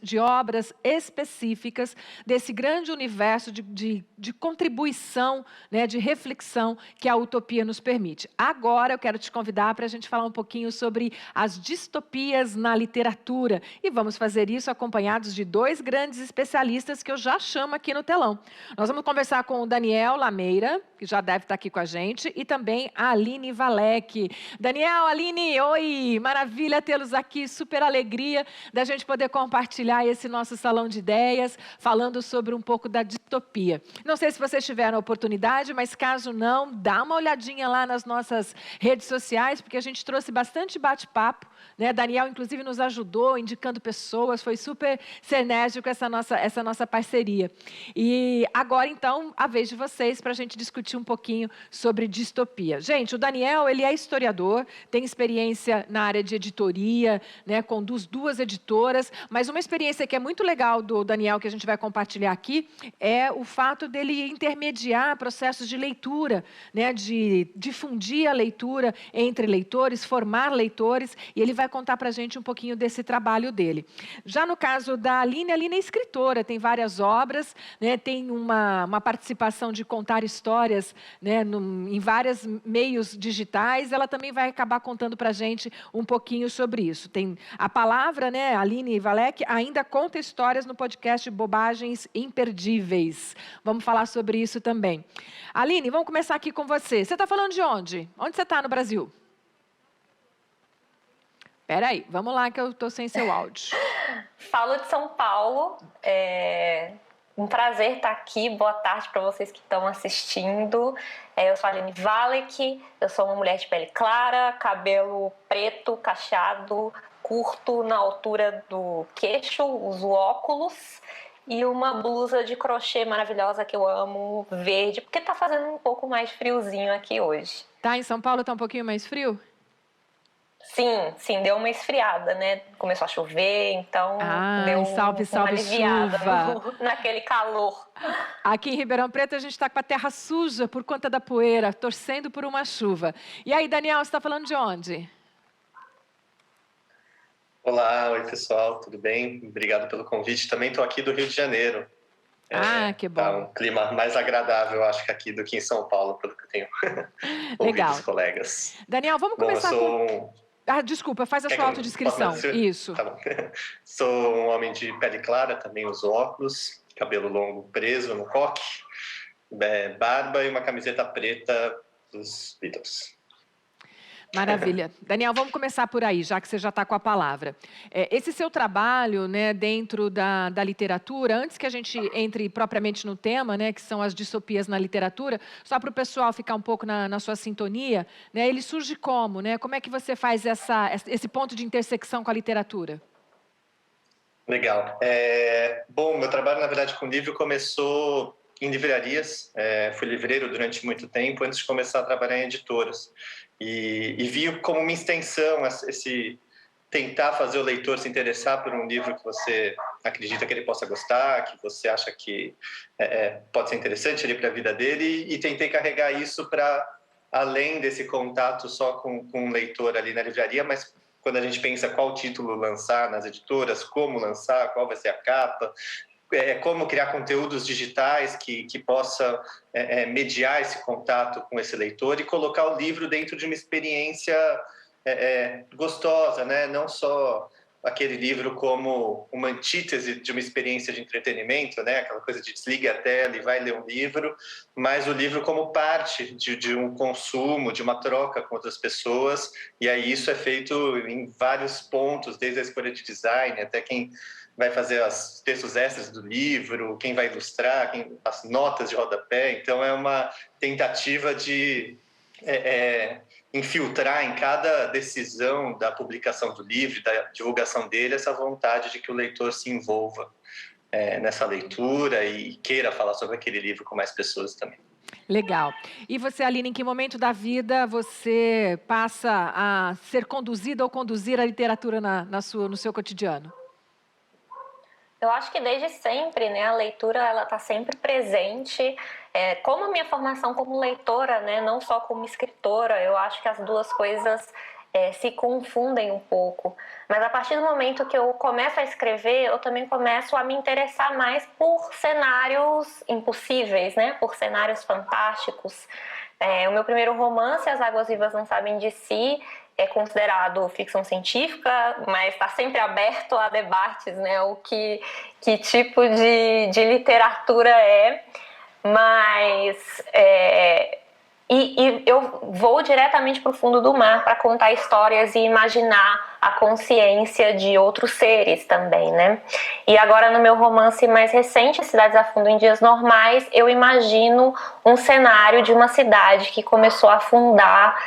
de obras específicas desse grande universo de contribuição, né, de reflexão que a utopia nos permite. Agora eu quero te convidar para a gente falar um pouquinho sobre as distopias na literatura e vamos fazer isso acompanhados de dois grandes especialistas que eu já chamo aqui no telão. Nós vamos conversar com o Daniel Lameira, que já deve estar aqui com a gente, e também a Aline Valek. Daniel, Aline, oi! Maravilha tê-los aqui, super alegria da gente poder compartilhar esse nosso salão de ideias, falando sobre um pouco da distopia. Não sei se vocês tiveram a oportunidade, mas caso não, dá uma olhadinha lá nas nossas redes sociais, porque a gente trouxe bastante bate-papo, né? Daniel, inclusive, nos ajudou, indicando pessoas, foi super sinérgico essa nossa parceria. E agora, então, a vez de vocês para a gente discutir um pouquinho sobre distopia. Gente, o Daniel, ele é historiador, tem experiência na área de editoria, né? Conduz duas editoras, mas uma experiência que é muito legal do Daniel, que a gente vai compartilhar aqui, é o fato dele intermediar processos de leitura, né? De difundir a leitura entre leitores, formar leitores, e ele vai contar para a gente um pouquinho desse trabalho dele. Já no caso da Aline, a Aline é escritora, tem várias obras, né? Tem uma participação de contar histórias, né? Em vários meios digitais, ela também vai acabar contando para a gente um pouquinho sobre isso. Tem a palavra, né? Aline Valek ainda conta histórias no podcast Bobagens Imperdíveis. Vamos falar sobre isso também. Aline, vamos começar aqui com você. Você está falando de onde? Onde você está no Brasil? Espera aí, vamos lá que eu estou sem seu áudio. Falo de São Paulo, um prazer estar aqui, boa tarde para vocês que estão assistindo. Eu sou a Aline Valek, eu sou uma mulher de pele clara, cabelo preto, cacheado, curto na altura do queixo, uso óculos e uma blusa de crochê maravilhosa que eu amo, verde, porque está fazendo um pouco mais friozinho aqui hoje. Tá, em São Paulo está um pouquinho mais frio? Sim, deu uma esfriada, né? Começou a chover, então deu salve, uma salve, aliviada chuva. naquele calor. Aqui em Ribeirão Preto a gente está com a terra suja por conta da poeira, torcendo por uma chuva. E aí, Daniel, você está falando de onde? Olá, oi pessoal, tudo bem? Obrigado pelo convite. Também estou aqui do Rio de Janeiro. Que bom. Tá um clima mais agradável, acho que aqui do que em São Paulo, pelo que eu tenho ouvido dos colegas. Daniel, vamos começar com... desculpa, faz a sua autodescrição. Isso. Tá bom. Sou um homem de pele clara, também uso óculos, cabelo longo preso no coque, barba e uma camiseta preta dos Beatles. Maravilha. Daniel, vamos começar por aí, já que você já está com a palavra. Esse seu trabalho, né, dentro da literatura, antes que a gente entre propriamente no tema, né, que são as distopias na literatura, só para o pessoal ficar um pouco na sua sintonia, né, ele surge como? Né? Como é que você faz esse ponto de intersecção com a literatura? Legal. Bom, meu trabalho, na verdade, com livro começou em livrarias. Fui livreiro durante muito tempo, antes de começar a trabalhar em editoras. E vi como uma extensão esse tentar fazer o leitor se interessar por um livro que você acredita que ele possa gostar, que você acha que pode ser interessante ali para a vida dele, e tentei carregar isso para além desse contato só com um leitor ali na livraria, mas quando a gente pensa qual título lançar nas editoras, como lançar, qual vai ser a capa, como criar conteúdos digitais que possa mediar esse contato com esse leitor e colocar o livro dentro de uma experiência gostosa, né? Não só aquele livro como uma antítese de uma experiência de entretenimento, né? Aquela coisa de desliga a tela e vai ler um livro, mas o livro como parte de um consumo, de uma troca com outras pessoas, e aí isso é feito em vários pontos, desde a escolha de design até quem vai fazer os textos extras do livro, quem vai ilustrar, as notas de rodapé. Então é uma tentativa de infiltrar em cada decisão da publicação do livro, da divulgação dele, essa vontade de que o leitor se envolva nessa leitura e queira falar sobre aquele livro com mais pessoas também. Legal. E você, Aline, em que momento da vida você passa a ser conduzida ou conduzir a literatura no seu cotidiano? Eu acho que desde sempre, né, a leitura ela está sempre presente. Como a minha formação como leitora, né, não só como escritora, eu acho que as duas coisas se confundem um pouco. Mas a partir do momento que eu começo a escrever, eu também começo a me interessar mais por cenários impossíveis, né? Por cenários fantásticos. O meu primeiro romance, As Águas Vivas Não Sabem de Si, é considerado ficção científica, mas está sempre aberto a debates, né? O que tipo de literatura é. Mas eu vou diretamente para o fundo do mar para contar histórias e imaginar a consciência de outros seres também, né? E agora no meu romance mais recente, Cidades a Fundo em Dias Normais, eu imagino um cenário de uma cidade que começou a afundar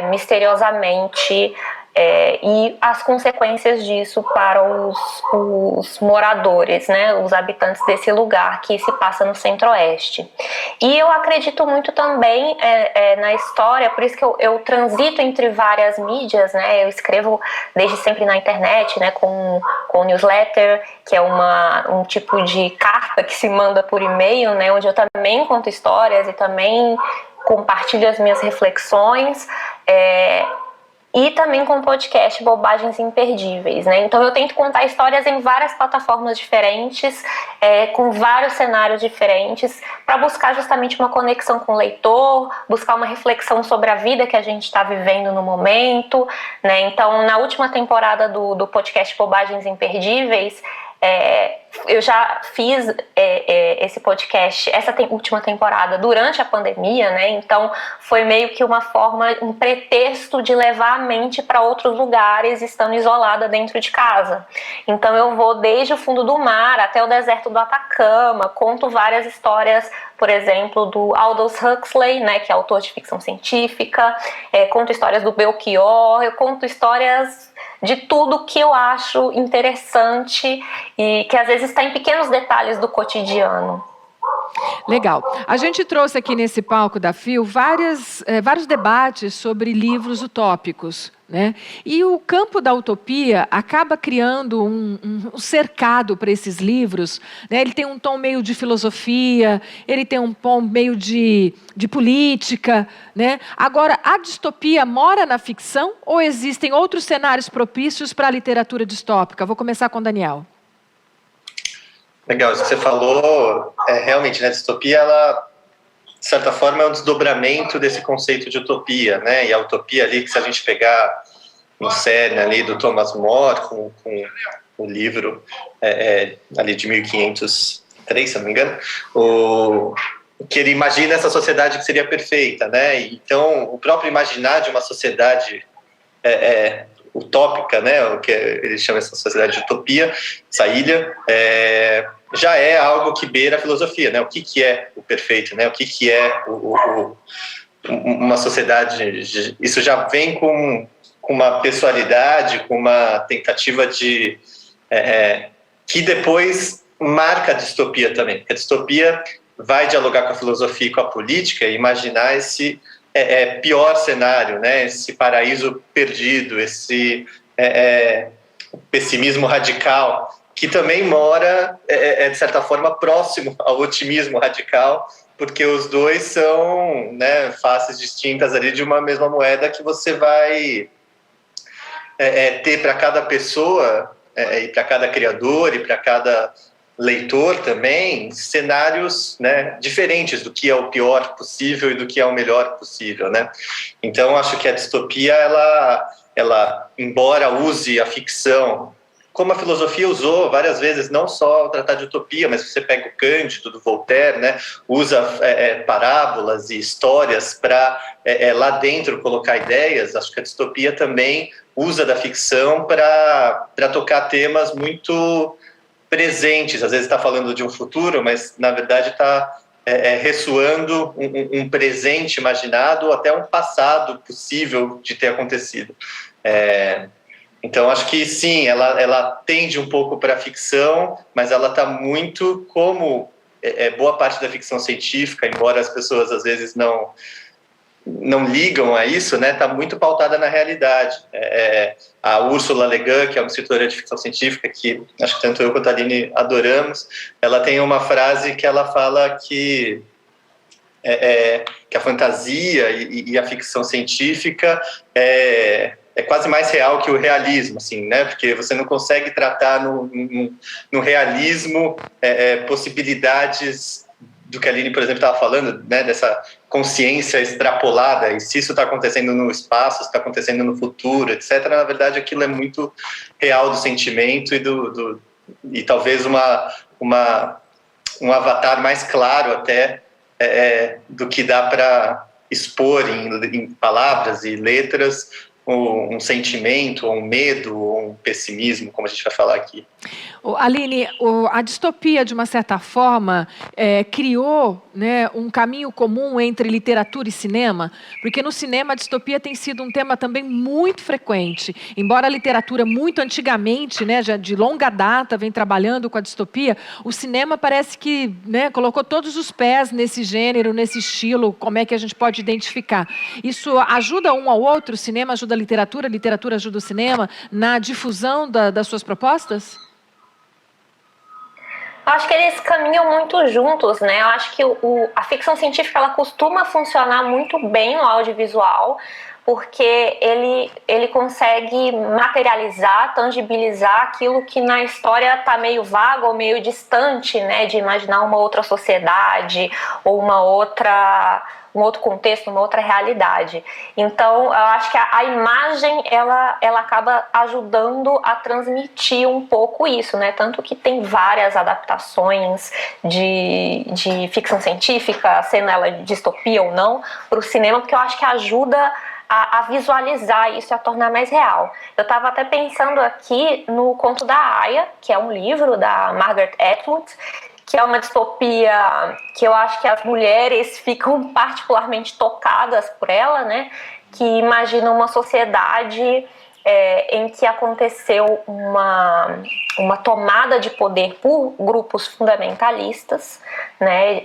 misteriosamente, e as consequências disso para os moradores, né, os habitantes desse lugar que se passa no Centro-Oeste. E eu acredito muito também na história, por isso que eu transito entre várias mídias, né, eu escrevo desde sempre na internet, né, com newsletter, que é um tipo de carta que se manda por e-mail, né, onde eu também conto histórias e também compartilho as minhas reflexões, e também com o podcast Bobagens Imperdíveis, né? Então eu tento contar histórias em várias plataformas diferentes, com vários cenários diferentes, para buscar justamente uma conexão com o leitor, buscar uma reflexão sobre a vida que a gente está vivendo no momento, né? Então, na última temporada do podcast Bobagens Imperdíveis, eu já fiz esse podcast, essa última temporada, durante a pandemia, né? Então foi meio que uma forma, um pretexto de levar a mente para outros lugares, estando isolada dentro de casa. Então eu vou desde o fundo do mar até o deserto do Atacama, conto várias histórias, por exemplo, do Aldous Huxley, né, que é autor de ficção científica, conto histórias do Belchior, eu conto histórias de tudo que eu acho interessante e que às vezes está em pequenos detalhes do cotidiano. Legal. A gente trouxe aqui nesse palco da FIL vários debates sobre livros utópicos, né? E o campo da utopia acaba criando um cercado para esses livros, né? Ele tem um tom meio de filosofia, ele tem um tom meio de política, né? Agora, a distopia mora na ficção ou existem outros cenários propícios para a literatura distópica? Vou começar com o Daniel. Legal, isso que você falou, realmente, né, a distopia, ela, de certa forma, é um desdobramento desse conceito de utopia, né, e a utopia ali, que se a gente pegar no cerne ali do Thomas More, com o livro ali de 1503, se não me engano, que ele imagina essa sociedade que seria perfeita, né, então o próprio imaginar de uma sociedade utópica, né, o que ele chama essa sociedade de utopia, essa ilha, já é algo que beira a filosofia, né? O que é o perfeito, né? O que é uma sociedade? Isso já vem com uma pessoalidade, com uma tentativa de que depois marca a distopia também. Porque a distopia vai dialogar com a filosofia e com a política e imaginar esse pior cenário, né? Esse paraíso perdido, esse pessimismo radical, que também mora, de certa forma, próximo ao otimismo radical, porque os dois são, né, faces distintas ali de uma mesma moeda que você vai ter para cada pessoa, e para cada criador, e para cada leitor também, cenários, né, diferentes do que é o pior possível e do que é o melhor possível, né? Então, acho que a distopia, ela embora use a ficção, como a filosofia usou várias vezes, não só o Tratado de Utopia, mas você pega o Cândido, do Voltaire, né, usa parábolas e histórias para lá dentro colocar ideias. Acho que a distopia também usa da ficção para tocar temas muito presentes. Às vezes está falando de um futuro, mas na verdade está ressoando um presente imaginado ou até um passado possível de ter acontecido. Então, acho que sim, ela tende um pouco para a ficção, mas ela está muito, como boa parte da ficção científica, embora as pessoas às vezes não ligam a isso, né? Está muito pautada na realidade. A Ursula Le Guin, que é uma escritora de ficção científica, que acho que tanto eu quanto a Aline adoramos, ela tem uma frase que ela fala que a fantasia e a ficção científica é quase mais real que o realismo, assim, né? Porque você não consegue tratar no realismo possibilidades do que a Aline, por exemplo, estava falando, né? Dessa consciência extrapolada, e se isso está acontecendo no espaço, se está acontecendo no futuro, etc. Na verdade, aquilo é muito real do sentimento e talvez um avatar mais claro até do que dá para expor em palavras e letras um sentimento, ou um medo, ou um pessimismo, como a gente vai falar aqui. Aline, a distopia, de uma certa forma, criou, né, um caminho comum entre literatura e cinema, porque no cinema a distopia tem sido um tema também muito frequente. Embora a literatura, muito antigamente, né, já de longa data, vem trabalhando com a distopia, o cinema parece que, né, colocou todos os pés nesse gênero, nesse estilo, como é que a gente pode identificar. Isso ajuda um ao outro? O cinema ajuda a literatura ajuda o cinema na difusão das suas propostas? Acho que eles caminham muito juntos, né? Eu acho que a ficção científica ela costuma funcionar muito bem no audiovisual, porque ele consegue materializar, tangibilizar aquilo que na história está meio vago ou meio distante, né? De imaginar uma outra sociedade ou um outro contexto, uma outra realidade. Então, eu acho que a imagem, ela acaba ajudando a transmitir um pouco isso, né? Tanto que tem várias adaptações de ficção científica, sendo ela distopia ou não, para o cinema, porque eu acho que ajuda a visualizar isso e a tornar mais real. Eu estava até pensando aqui no Conto da Aia, que é um livro da Margaret Atwood, que é uma distopia que eu acho que as mulheres ficam particularmente tocadas por ela, né? Que imagina uma sociedade em que aconteceu uma tomada de poder por grupos fundamentalistas, né?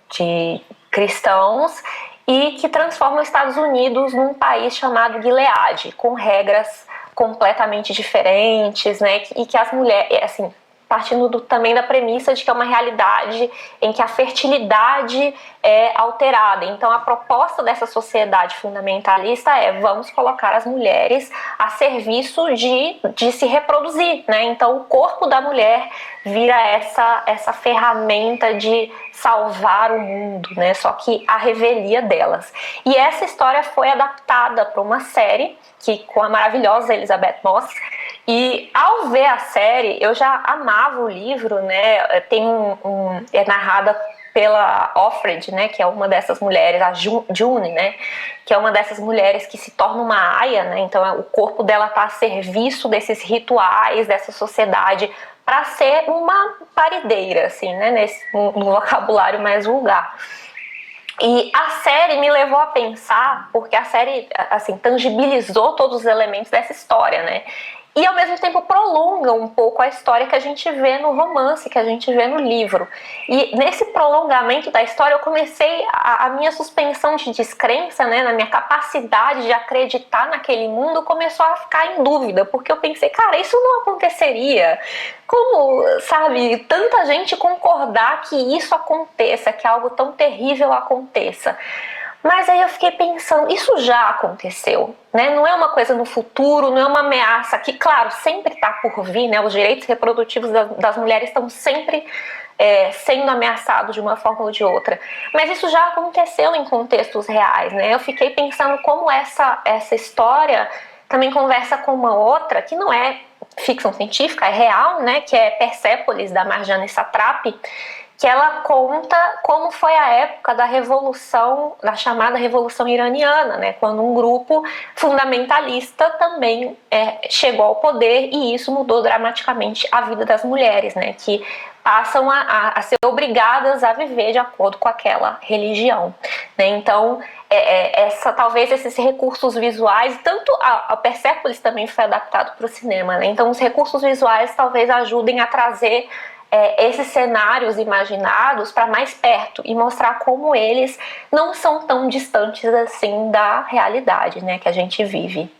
De cristãos, e que transforma os Estados Unidos num país chamado Gilead, com regras completamente diferentes, né? E que as mulheres, assim, partindo também da premissa de que é uma realidade em que a fertilidade é alterada. Então, a proposta dessa sociedade fundamentalista vamos colocar as mulheres a serviço de se reproduzir, né? Então, o corpo da mulher vira essa ferramenta de salvar o mundo, né? Só que a revelia delas. E essa história foi adaptada para uma série com a maravilhosa Elizabeth Moss. E ao ver a série, eu já amava o livro, né? Tem é narrada pela Offred, né? Que é uma dessas mulheres, a June, né? Que é uma dessas mulheres que se torna uma aia, né? Então o corpo dela está a serviço desses rituais, dessa sociedade, para ser uma parideira, assim, né? No vocabulário mais vulgar. E a série me levou a pensar, porque a série, assim, tangibilizou todos os elementos dessa história, né? E, ao mesmo tempo, prolonga um pouco a história que a gente vê no romance, que a gente vê no livro. E, nesse prolongamento da história, eu comecei a minha suspensão de descrença, né, na minha capacidade de acreditar naquele mundo, começou a ficar em dúvida, porque eu pensei, cara, isso não aconteceria. Como, sabe, tanta gente concordar que isso aconteça, que algo tão terrível aconteça? Mas aí eu fiquei pensando, isso já aconteceu, né? Não é uma coisa no futuro, não é uma ameaça que, claro, sempre está por vir, né? Os direitos reprodutivos das mulheres estão sempre sendo ameaçados de uma forma ou de outra. Mas isso já aconteceu em contextos reais, né? Eu fiquei pensando como essa história também conversa com uma outra, que não é ficção científica, é real, né? Que é Persépolis, da Marjane Satrapi, que ela conta como foi a época da revolução, da chamada Revolução Iraniana, né? Quando um grupo fundamentalista também chegou ao poder, e isso mudou dramaticamente a vida das mulheres, né? Que passam a ser obrigadas a viver de acordo com aquela religião, né? Então, talvez esses recursos visuais, tanto a Persépolis também foi adaptado para o cinema, né? Então, os recursos visuais talvez ajudem a trazer esses cenários imaginados para mais perto e mostrar como eles não são tão distantes assim da realidade, né, que a gente vive.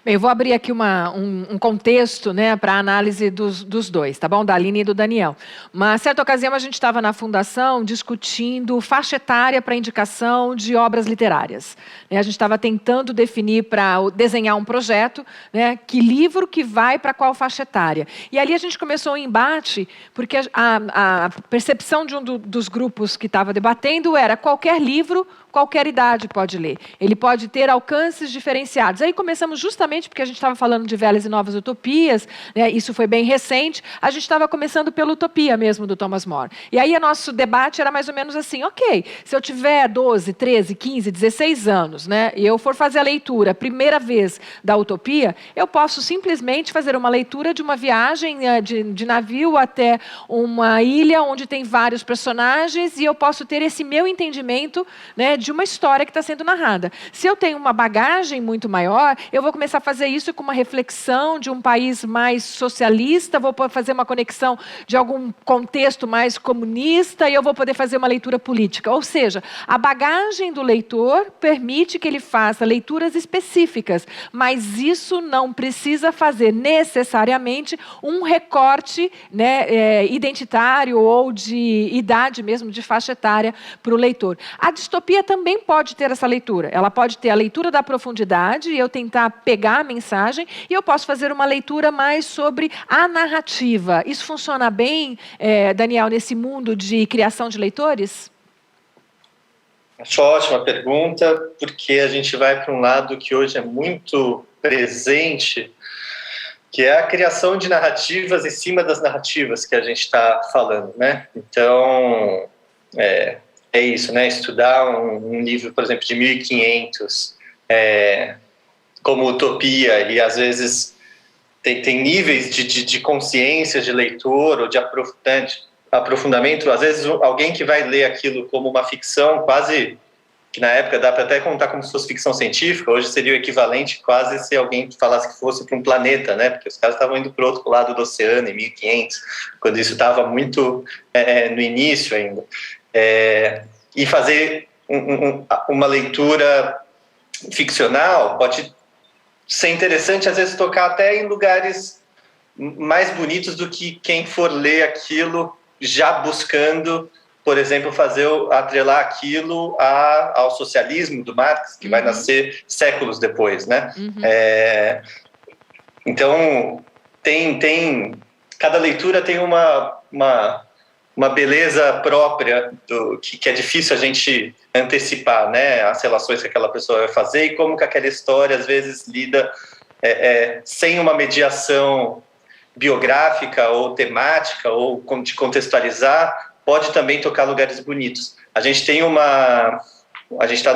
Bem, eu vou abrir aqui um contexto, né, para a análise dos dois, tá bom? Da Aline e do Daniel. Uma certa ocasião, a gente estava na Fundação discutindo faixa etária para indicação de obras literárias. A gente estava tentando definir, para desenhar um projeto, né, que livro que vai para qual faixa etária. E ali a gente começou um embate, porque a percepção de dos grupos que estava debatendo era qualquer livro, qualquer idade pode ler. Ele pode ter alcances diferenciados. Aí começamos justamente porque a gente estava falando de velhas e novas utopias, né, isso foi bem recente, a gente estava começando pela utopia mesmo do Thomas More. E aí o nosso debate era mais ou menos assim, ok, se eu tiver 12, 13, 15, 16 anos, né, e eu for fazer a leitura, primeira vez da utopia, eu posso simplesmente fazer uma leitura de uma viagem de navio até uma ilha onde tem vários personagens e eu posso ter esse meu entendimento, né, de uma história que está sendo narrada. Se eu tenho uma bagagem muito maior, eu vou começar a fazer isso com uma reflexão de um país mais socialista, vou fazer uma conexão de algum contexto mais comunista e eu vou poder fazer uma leitura política. Ou seja, a bagagem do leitor permite que ele faça leituras específicas, mas isso não precisa fazer necessariamente um recorte, né, identitário ou de idade mesmo, de faixa etária para o leitor. A distopia também pode ter essa leitura. Ela pode ter a leitura da profundidade e eu tentar pegar a mensagem e eu posso fazer uma leitura mais sobre a narrativa. Isso funciona bem, Daniel, nesse mundo de criação de leitores? Acho ótima pergunta, porque a gente vai para um lado que hoje é muito presente, que é a criação de narrativas em cima das narrativas que a gente está falando, né? Então, é isso, né? Estudar um livro, por exemplo, de 1500, como utopia, e às vezes tem níveis de consciência de leitor ou de aprofundamento. Às vezes alguém que vai ler aquilo como uma ficção, quase que na época dá para até contar como se fosse ficção científica, hoje seria o equivalente quase se alguém falasse que fosse para um planeta, né? Porque os caras estavam indo para o outro lado do oceano em 1500, quando isso estava muito no início ainda. E fazer uma leitura ficcional pode ser interessante, às vezes tocar até em lugares mais bonitos do que quem for ler aquilo já buscando, por exemplo, atrelar aquilo ao socialismo do Marx, que vai nascer séculos depois, né? Então, cada leitura tem uma beleza própria que é difícil a gente antecipar, né? As relações que aquela pessoa vai fazer e como que aquela história, às vezes, lida sem uma mediação biográfica ou temática ou de contextualizar, pode também tocar lugares bonitos. A gente está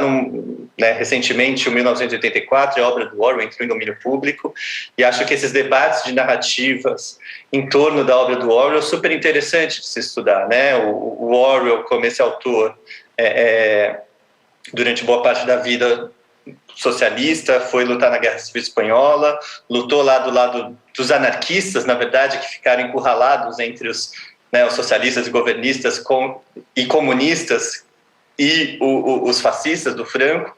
recentemente, em 1984, a obra do Orwell entrou em domínio público, e acho que esses debates de narrativas em torno da obra do Orwell é super interessante de se estudar, né? O Orwell, como esse autor, durante boa parte da vida socialista, foi lutar na Guerra Civil Espanhola, lutou lá do lado dos anarquistas, na verdade, que ficaram encurralados entre os socialistas e governistas e comunistas e os fascistas do Franco.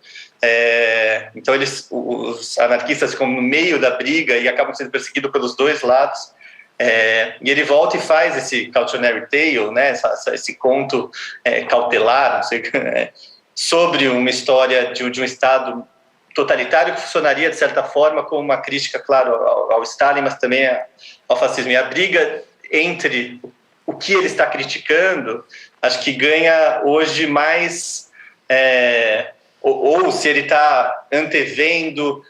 Então os anarquistas ficam no meio da briga e acabam sendo perseguidos pelos dois lados. E ele volta e faz esse cautionary tale, né, esse conto cautelar, não sei, sobre uma história de um Estado totalitário que funcionaria, de certa forma, como uma crítica, claro, ao Stalin, mas também ao fascismo. E a briga entre o que ele está criticando, acho que ganha hoje mais, ou se ele está antevendo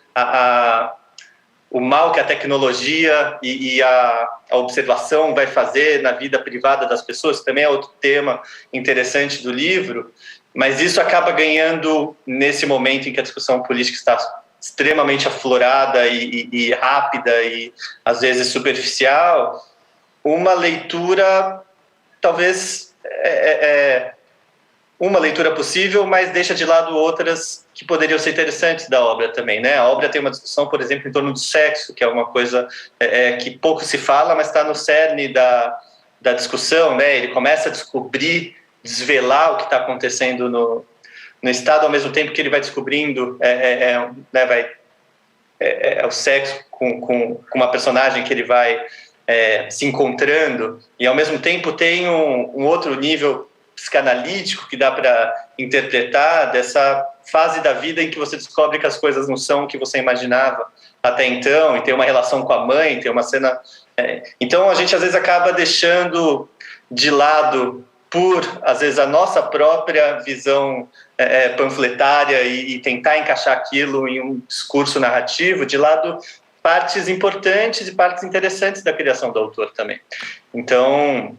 o mal que a tecnologia e a observação vai fazer na vida privada das pessoas, que também é outro tema interessante do livro, mas isso acaba ganhando, nesse momento em que a discussão política está extremamente aflorada e rápida e, às vezes, superficial, uma leitura, talvez, uma leitura possível, mas deixa de lado outras que poderiam ser interessantes da obra também, né? A obra tem uma discussão, por exemplo, em torno do sexo, que é uma coisa que pouco se fala, mas está no cerne da discussão, né? Ele começa a desvelar o que está acontecendo no Estado, ao mesmo tempo que ele vai descobrindo, vai o sexo com uma personagem que ele vai se encontrando, e ao mesmo tempo tem um outro nível psicanalítico que dá para interpretar dessa fase da vida em que você descobre que as coisas não são o que você imaginava até então, e tem uma relação com a mãe, tem uma cena... Então a gente às vezes acaba deixando de lado, por às vezes a nossa própria visão panfletária e tentar encaixar aquilo em um discurso narrativo, de lado partes importantes e partes interessantes da criação do autor também. Então,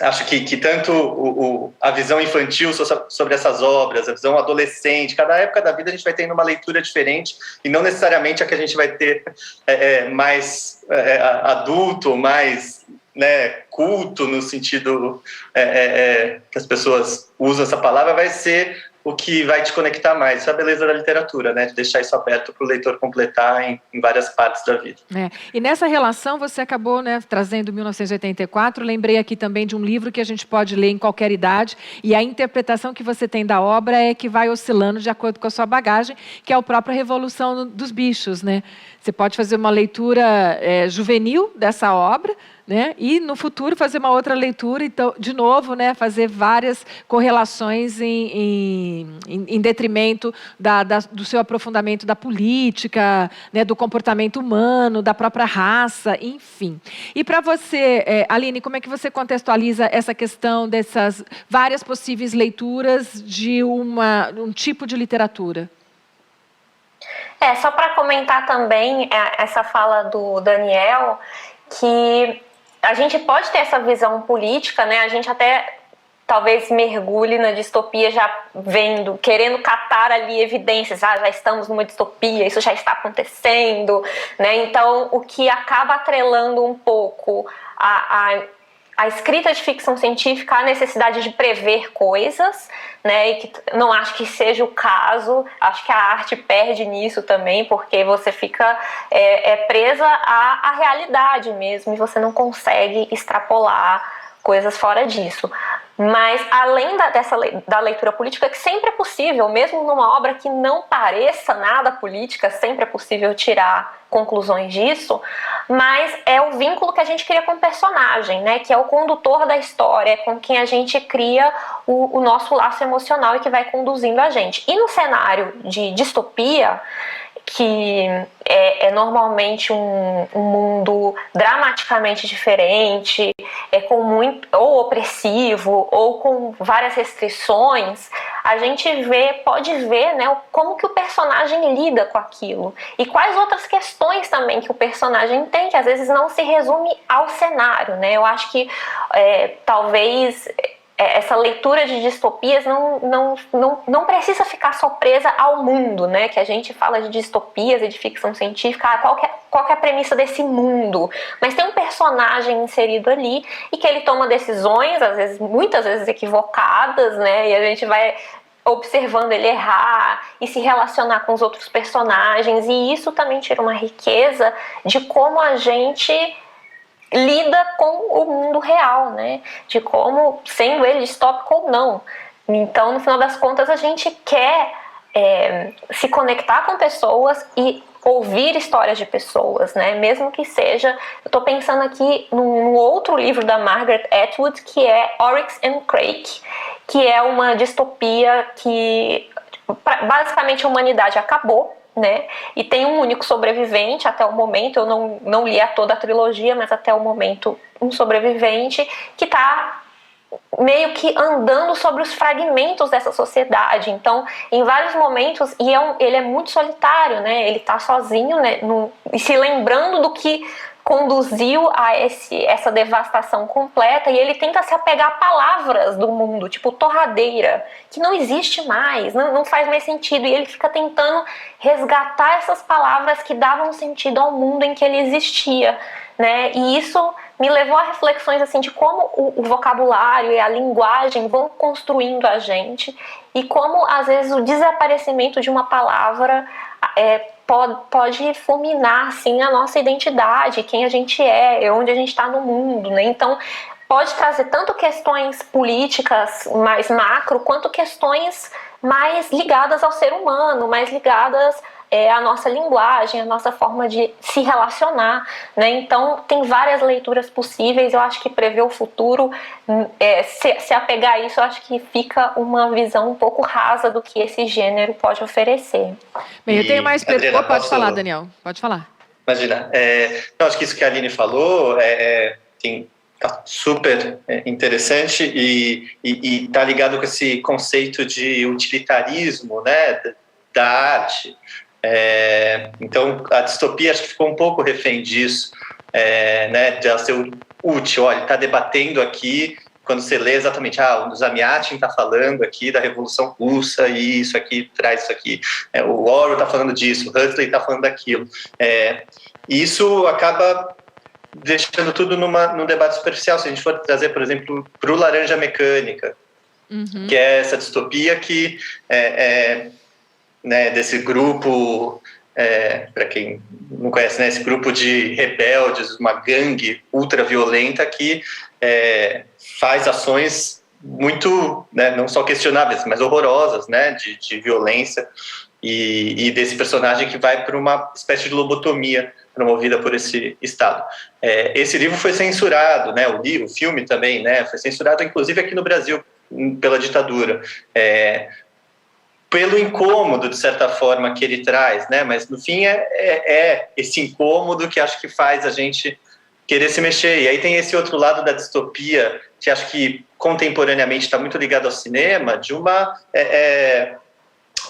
acho que tanto a visão infantil sobre essas obras, a visão adolescente, cada época da vida a gente vai tendo uma leitura diferente, e não necessariamente a que a gente vai ter mais adulto, mais culto, no sentido que as pessoas usam essa palavra, vai ser o que vai te conectar mais. Isso é a beleza da literatura, né? De deixar isso aberto para o leitor completar em várias partes da vida. E nessa relação você acabou trazendo 1984, lembrei aqui também de um livro que a gente pode ler em qualquer idade, e a interpretação que você tem da obra é que vai oscilando de acordo com a sua bagagem, que é a própria Revolução dos Bichos, né? Você pode fazer uma leitura juvenil dessa obra, né? E no futuro fazer uma outra leitura, então, de novo, fazer várias correlações em detrimento do seu aprofundamento da política, do comportamento humano, da própria raça, enfim. E para você, Aline, como é que você contextualiza essa questão dessas várias possíveis leituras de um tipo de literatura? Só para comentar também essa fala do Daniel, que a gente pode ter essa visão política, né? A gente até talvez mergulhe na distopia já querendo catar ali evidências, já estamos numa distopia, isso já está acontecendo, né? Então, o que acaba atrelando um pouco a escrita de ficção científica à necessidade de prever coisas, né? E que não acho que seja o caso, acho que a arte perde nisso também, porque você fica presa à realidade mesmo, e você não consegue extrapolar coisas fora disso. Mas além da leitura política, que sempre é possível, mesmo numa obra que não pareça nada política, sempre é possível tirar conclusões disso, mas é o vínculo que a gente cria com o personagem, né? Que é o condutor da história, com quem a gente cria o nosso laço emocional e que vai conduzindo a gente. E no cenário de distopia, que é normalmente um mundo dramaticamente diferente, ou opressivo, ou com várias restrições, a gente pode ver, né, como que o personagem lida com aquilo. E quais outras questões também que o personagem tem, que às vezes não se resume ao cenário, né? Eu acho que talvez essa leitura de distopias não precisa ficar só presa ao mundo, né? Que a gente fala de distopias e de ficção científica, qual que é a premissa desse mundo? Mas tem um personagem inserido ali e que ele toma decisões, muitas vezes equivocadas, né? E a gente vai observando ele errar e se relacionar com os outros personagens, e isso também tira uma riqueza de como a gente lida com o mundo real, né? De como, sendo ele distópico ou não. Então, no final das contas, a gente quer se conectar com pessoas e ouvir histórias de pessoas, né? Mesmo que seja... Eu estou pensando aqui num outro livro da Margaret Atwood, que é Oryx and Crake, que é uma distopia que basicamente a humanidade acabou, né? E tem um único sobrevivente até o momento. Eu não li toda a trilogia, mas até o momento um sobrevivente que está meio que andando sobre os fragmentos dessa sociedade. Então, em vários momentos, ele é muito solitário, né? Ele está sozinho, né? E se lembrando do que conduziu a essa devastação completa, e ele tenta se apegar a palavras do mundo, tipo torradeira, que não existe mais, não faz mais sentido, e ele fica tentando resgatar essas palavras que davam sentido ao mundo em que ele existia, né? E isso me levou a reflexões assim de como o vocabulário e a linguagem vão construindo a gente, e como às vezes o desaparecimento de uma palavra pode fulminar assim a nossa identidade, quem a gente é, onde a gente está no mundo, né? Então pode trazer tanto questões políticas mais macro, quanto questões mais ligadas ao ser humano, mais ligadas a nossa linguagem, a nossa forma de se relacionar, né? Então, tem várias leituras possíveis. Eu acho que prever o futuro, se apegar a isso, eu acho que fica uma visão um pouco rasa do que esse gênero pode oferecer. Bem, eu tenho mais Adriana, pode falar, Daniel. Pode falar. Imagina. Eu acho que isso que a Aline falou tá super interessante e está ligado com esse conceito de utilitarismo, né, da arte. Então, a distopia acho que ficou um pouco refém disso, né, de ela ser útil. Olha, está debatendo aqui, quando você lê exatamente, o Zamiatin está falando aqui da Revolução Russa e isso aqui traz isso aqui. O Orwell está falando disso, o Huxley está falando daquilo. E isso acaba deixando tudo num debate superficial. Se a gente for trazer, por exemplo, para o Laranja Mecânica, que é essa distopia que né, desse grupo, para quem não conhece, né, esse grupo de rebeldes, uma gangue ultraviolenta que faz ações muito, né, não só questionáveis, mas horrorosas, né, de violência, e desse personagem que vai para uma espécie de lobotomia promovida por esse Estado. Esse livro foi censurado, né, o filme também, né, foi censurado inclusive aqui no Brasil pela ditadura, pelo incômodo, de certa forma, que ele traz, né, mas no fim é esse incômodo que acho que faz a gente querer se mexer. E aí tem esse outro lado da distopia, que acho que contemporaneamente está muito ligado ao cinema, de uma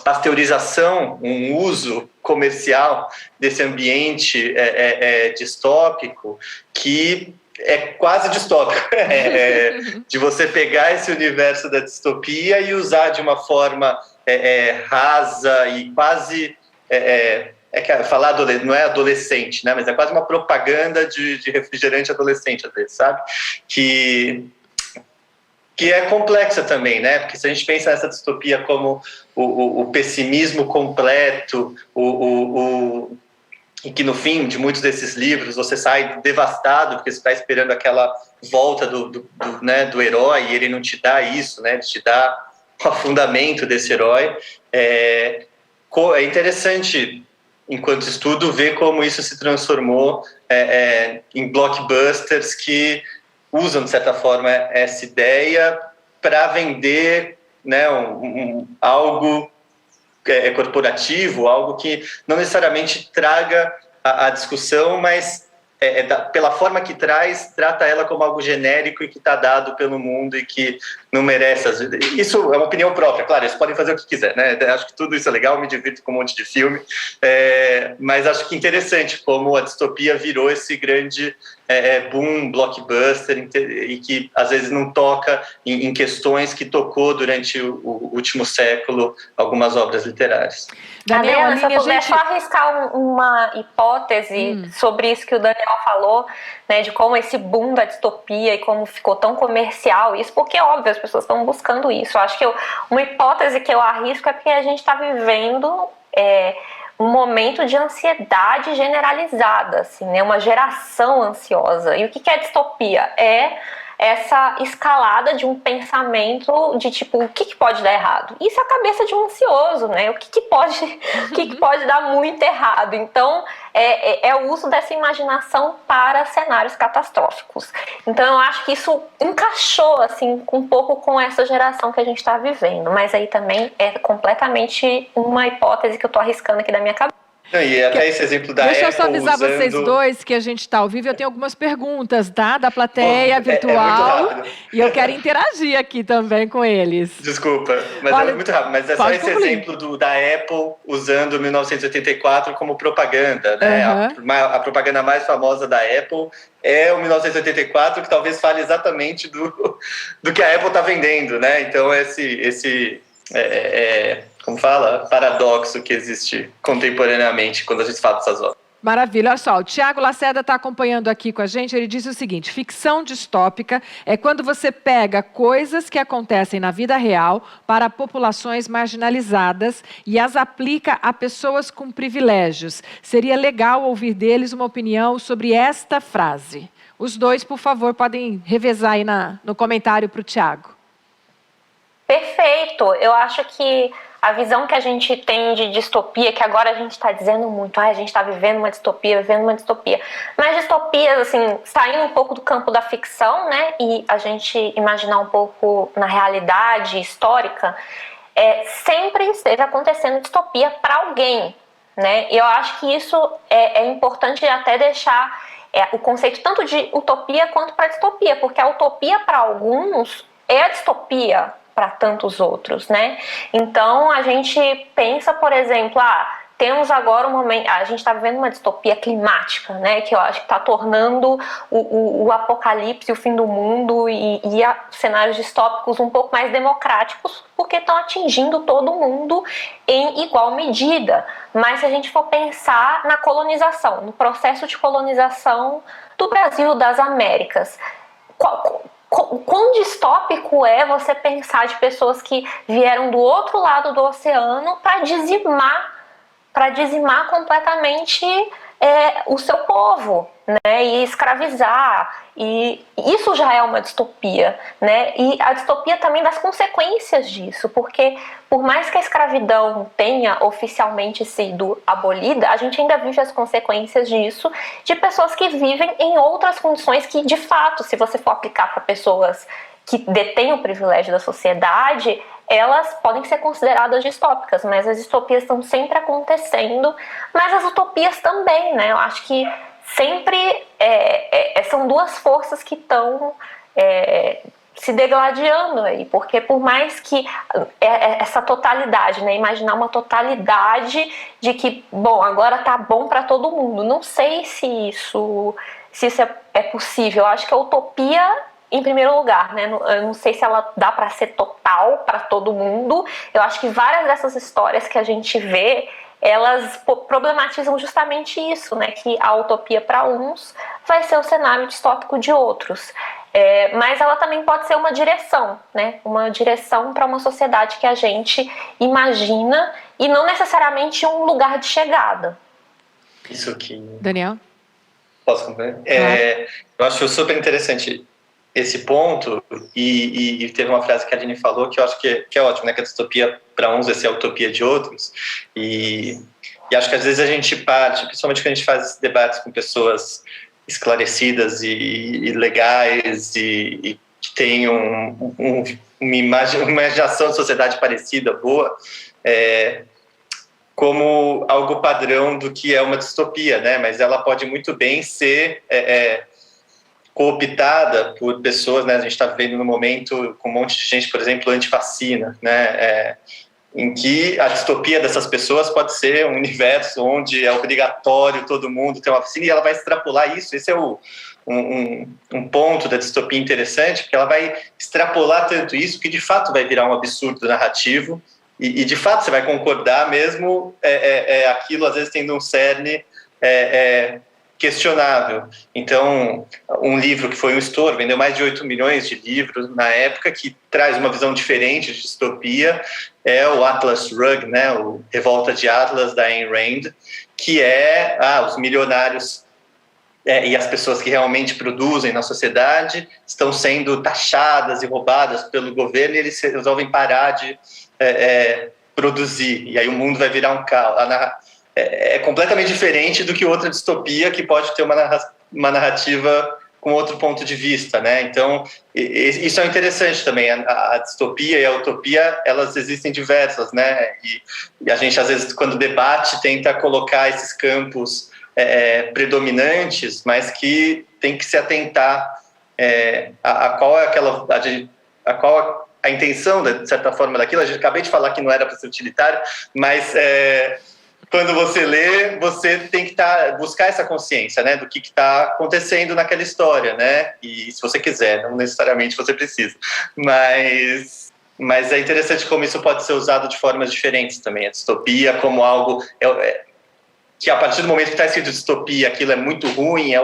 pasteurização, um uso comercial desse ambiente distópico, que é quase distópico, de você pegar esse universo da distopia e usar de uma forma rasa e quase... falar não é adolescente, né? Mas é quase uma propaganda de refrigerante adolescente, às vezes, sabe? Que é complexa também, né? Porque se a gente pensa nessa distopia como o pessimismo completo, e que no fim de muitos desses livros você sai devastado porque você está esperando aquela volta do herói e ele não te dá isso, né? Ele te dá o afundamento desse herói. É interessante, enquanto estudo, ver como isso se transformou em blockbusters que usam, de certa forma, essa ideia para vender, né, algo corporativo, algo que não necessariamente traga a discussão, mas pela forma que traz, trata ela como algo genérico e que está dado pelo mundo e que não merece. Isso é uma opinião própria, claro, eles podem fazer o que quiser, né? Acho que tudo isso é legal, me divirto com um monte de filme, mas acho que interessante como a distopia virou esse grande boom, blockbuster, e que às vezes não toca em questões que tocou durante o último século algumas obras literárias. Daniel, se eu puder só arriscar uma hipótese sobre isso que o Daniel falou, né, de como esse boom da distopia e como ficou tão comercial isso, porque, óbvio, as pessoas estão buscando isso. Eu acho que uma hipótese que eu arrisco é porque a gente está vivendo um momento de ansiedade generalizada, assim, né, uma geração ansiosa. E o que é distopia? Essa escalada de um pensamento de tipo, o que pode dar errado? Isso é a cabeça de um ansioso, né? O que pode dar muito errado? Então, é o uso dessa imaginação para cenários catastróficos. Então, eu acho que isso encaixou, assim, um pouco com essa geração que a gente está vivendo. Mas aí também é completamente uma hipótese que eu estou arriscando aqui da minha cabeça. E até esse exemplo da Deixa Apple eu só avisar vocês dois que a gente está ao vivo. Eu tenho algumas perguntas, tá? Da plateia virtual. E eu quero interagir aqui também com eles. Desculpa, mas é muito rápido. Mas é só esse exemplo da Apple usando 1984 como propaganda, né? A propaganda mais famosa da Apple é o 1984, que talvez fale exatamente do que a Apple está vendendo, né? Então, como fala, paradoxo que existe contemporaneamente quando a gente fala dessas obras. Maravilha, olha só, o Tiago Lacerda está acompanhando aqui com a gente, ele diz o seguinte: ficção distópica é quando você pega coisas que acontecem na vida real para populações marginalizadas e as aplica a pessoas com privilégios. Seria legal ouvir deles uma opinião sobre esta frase. Os dois, por favor, podem revezar aí no comentário para o Tiago. Perfeito, eu acho que a visão que a gente tem de distopia, que agora a gente está dizendo muito, a gente está vivendo uma distopia, mas distopias, assim, saindo um pouco do campo da ficção, né, e a gente imaginar um pouco na realidade histórica, sempre esteve acontecendo distopia para alguém, né, e eu acho que isso é importante até deixar o conceito tanto de utopia quanto para distopia, porque a utopia para alguns é a distopia para tantos outros, né? Então a gente pensa, por exemplo, temos agora um momento, a gente está vivendo uma distopia climática, né? Que eu acho que está tornando o apocalipse, o fim do mundo e cenários distópicos um pouco mais democráticos, porque estão atingindo todo mundo em igual medida. Mas se a gente for pensar na colonização, no processo de colonização do Brasil, das Américas, quão distópico é você pensar de pessoas que vieram do outro lado do oceano para dizimar completamente o seu povo, né? E escravizar. E isso já é uma distopia, né? E a distopia também das consequências disso, porque por mais que a escravidão tenha oficialmente sido abolida, a gente ainda vive as consequências disso de pessoas que vivem em outras condições que, de fato, se você for aplicar para pessoas que detêm o privilégio da sociedade, elas podem ser consideradas distópicas, mas as distopias estão sempre acontecendo, mas as utopias também, né? Eu acho que sempre são duas forças que estão se degladiando aí, porque por mais que essa totalidade, né, imaginar uma totalidade de que, bom, agora tá bom para todo mundo, não sei se isso é possível. Eu acho que a utopia, em primeiro lugar, né, eu não sei se ela dá para ser total para todo mundo. Eu acho que várias dessas histórias que a gente vê, elas problematizam justamente isso, né, que a utopia para uns vai ser o cenário distópico de outros. Mas ela também pode ser uma direção, né? Uma direção para uma sociedade que a gente imagina e não necessariamente um lugar de chegada. Isso aqui. Daniel? Posso complementar? Eu acho super interessante esse ponto e teve uma frase que a Aline falou que eu acho que é ótimo, né? Que a distopia para uns vai ser a utopia de outros. E acho que às vezes a gente parte, principalmente quando a gente faz esses debates com pessoas esclarecidas e legais e que têm uma imaginação de sociedade parecida, boa, como algo padrão do que é uma distopia, né? Mas ela pode muito bem ser cooptada por pessoas, né? A gente está vivendo num momento com um monte de gente, por exemplo, antivacina, né? Em que a distopia dessas pessoas pode ser um universo onde é obrigatório todo mundo ter uma vacina, e ela vai extrapolar isso. Esse é um ponto da distopia interessante, porque ela vai extrapolar tanto isso que de fato vai virar um absurdo narrativo e de fato você vai concordar mesmo aquilo às vezes tendo um cerne questionável. Então, um livro que foi um estouro, vendeu mais de 8 milhões de livros na época, que traz uma visão diferente de distopia, é o Atlas Shrugged, né, o Revolta de Atlas, da Ayn Rand, que os milionários e as pessoas que realmente produzem na sociedade estão sendo taxadas e roubadas pelo governo e eles resolvem parar de produzir. E aí o mundo vai virar um caos. É completamente diferente do que outra distopia que pode ter uma narrativa com outro ponto de vista, né? Então, isso é interessante também. A distopia e a utopia, elas existem diversas, né? E a gente, às vezes, quando debate, tenta colocar esses campos predominantes, mas que tem que se atentar a qual é a intenção, de certa forma, daquilo. A gente acabei de falar que não era para ser utilitário, mas quando você lê, você tem que buscar essa consciência, né, do que está acontecendo naquela história, né? E se você quiser, não necessariamente você precisa. Mas é interessante como isso pode ser usado de formas diferentes também. A distopia como algo que a partir do momento que está escrito distopia, aquilo é muito ruim, é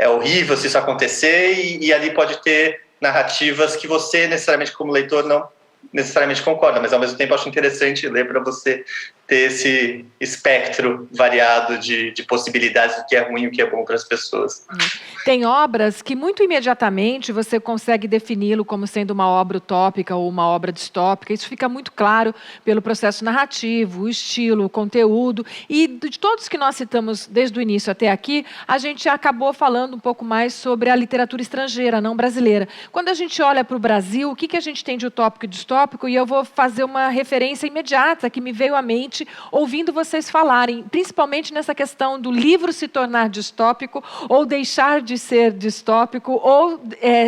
horrível se isso acontecer, e ali pode ter narrativas que você necessariamente como leitor não necessariamente concorda, mas ao mesmo tempo acho interessante ler para você ter esse espectro variado de possibilidades do que é ruim e o que é bom para as pessoas. Tem obras que muito imediatamente você consegue defini-lo como sendo uma obra utópica ou uma obra distópica. Isso fica muito claro pelo processo narrativo, o estilo, o conteúdo. E de todos que nós citamos desde o início até aqui, a gente acabou falando um pouco mais sobre a literatura estrangeira, não brasileira. Quando a gente olha para o Brasil, o que a gente tem de utópico e distópico? E eu vou fazer uma referência imediata que me veio à mente ouvindo vocês falarem, principalmente nessa questão do livro se tornar distópico ou deixar de ser distópico, ou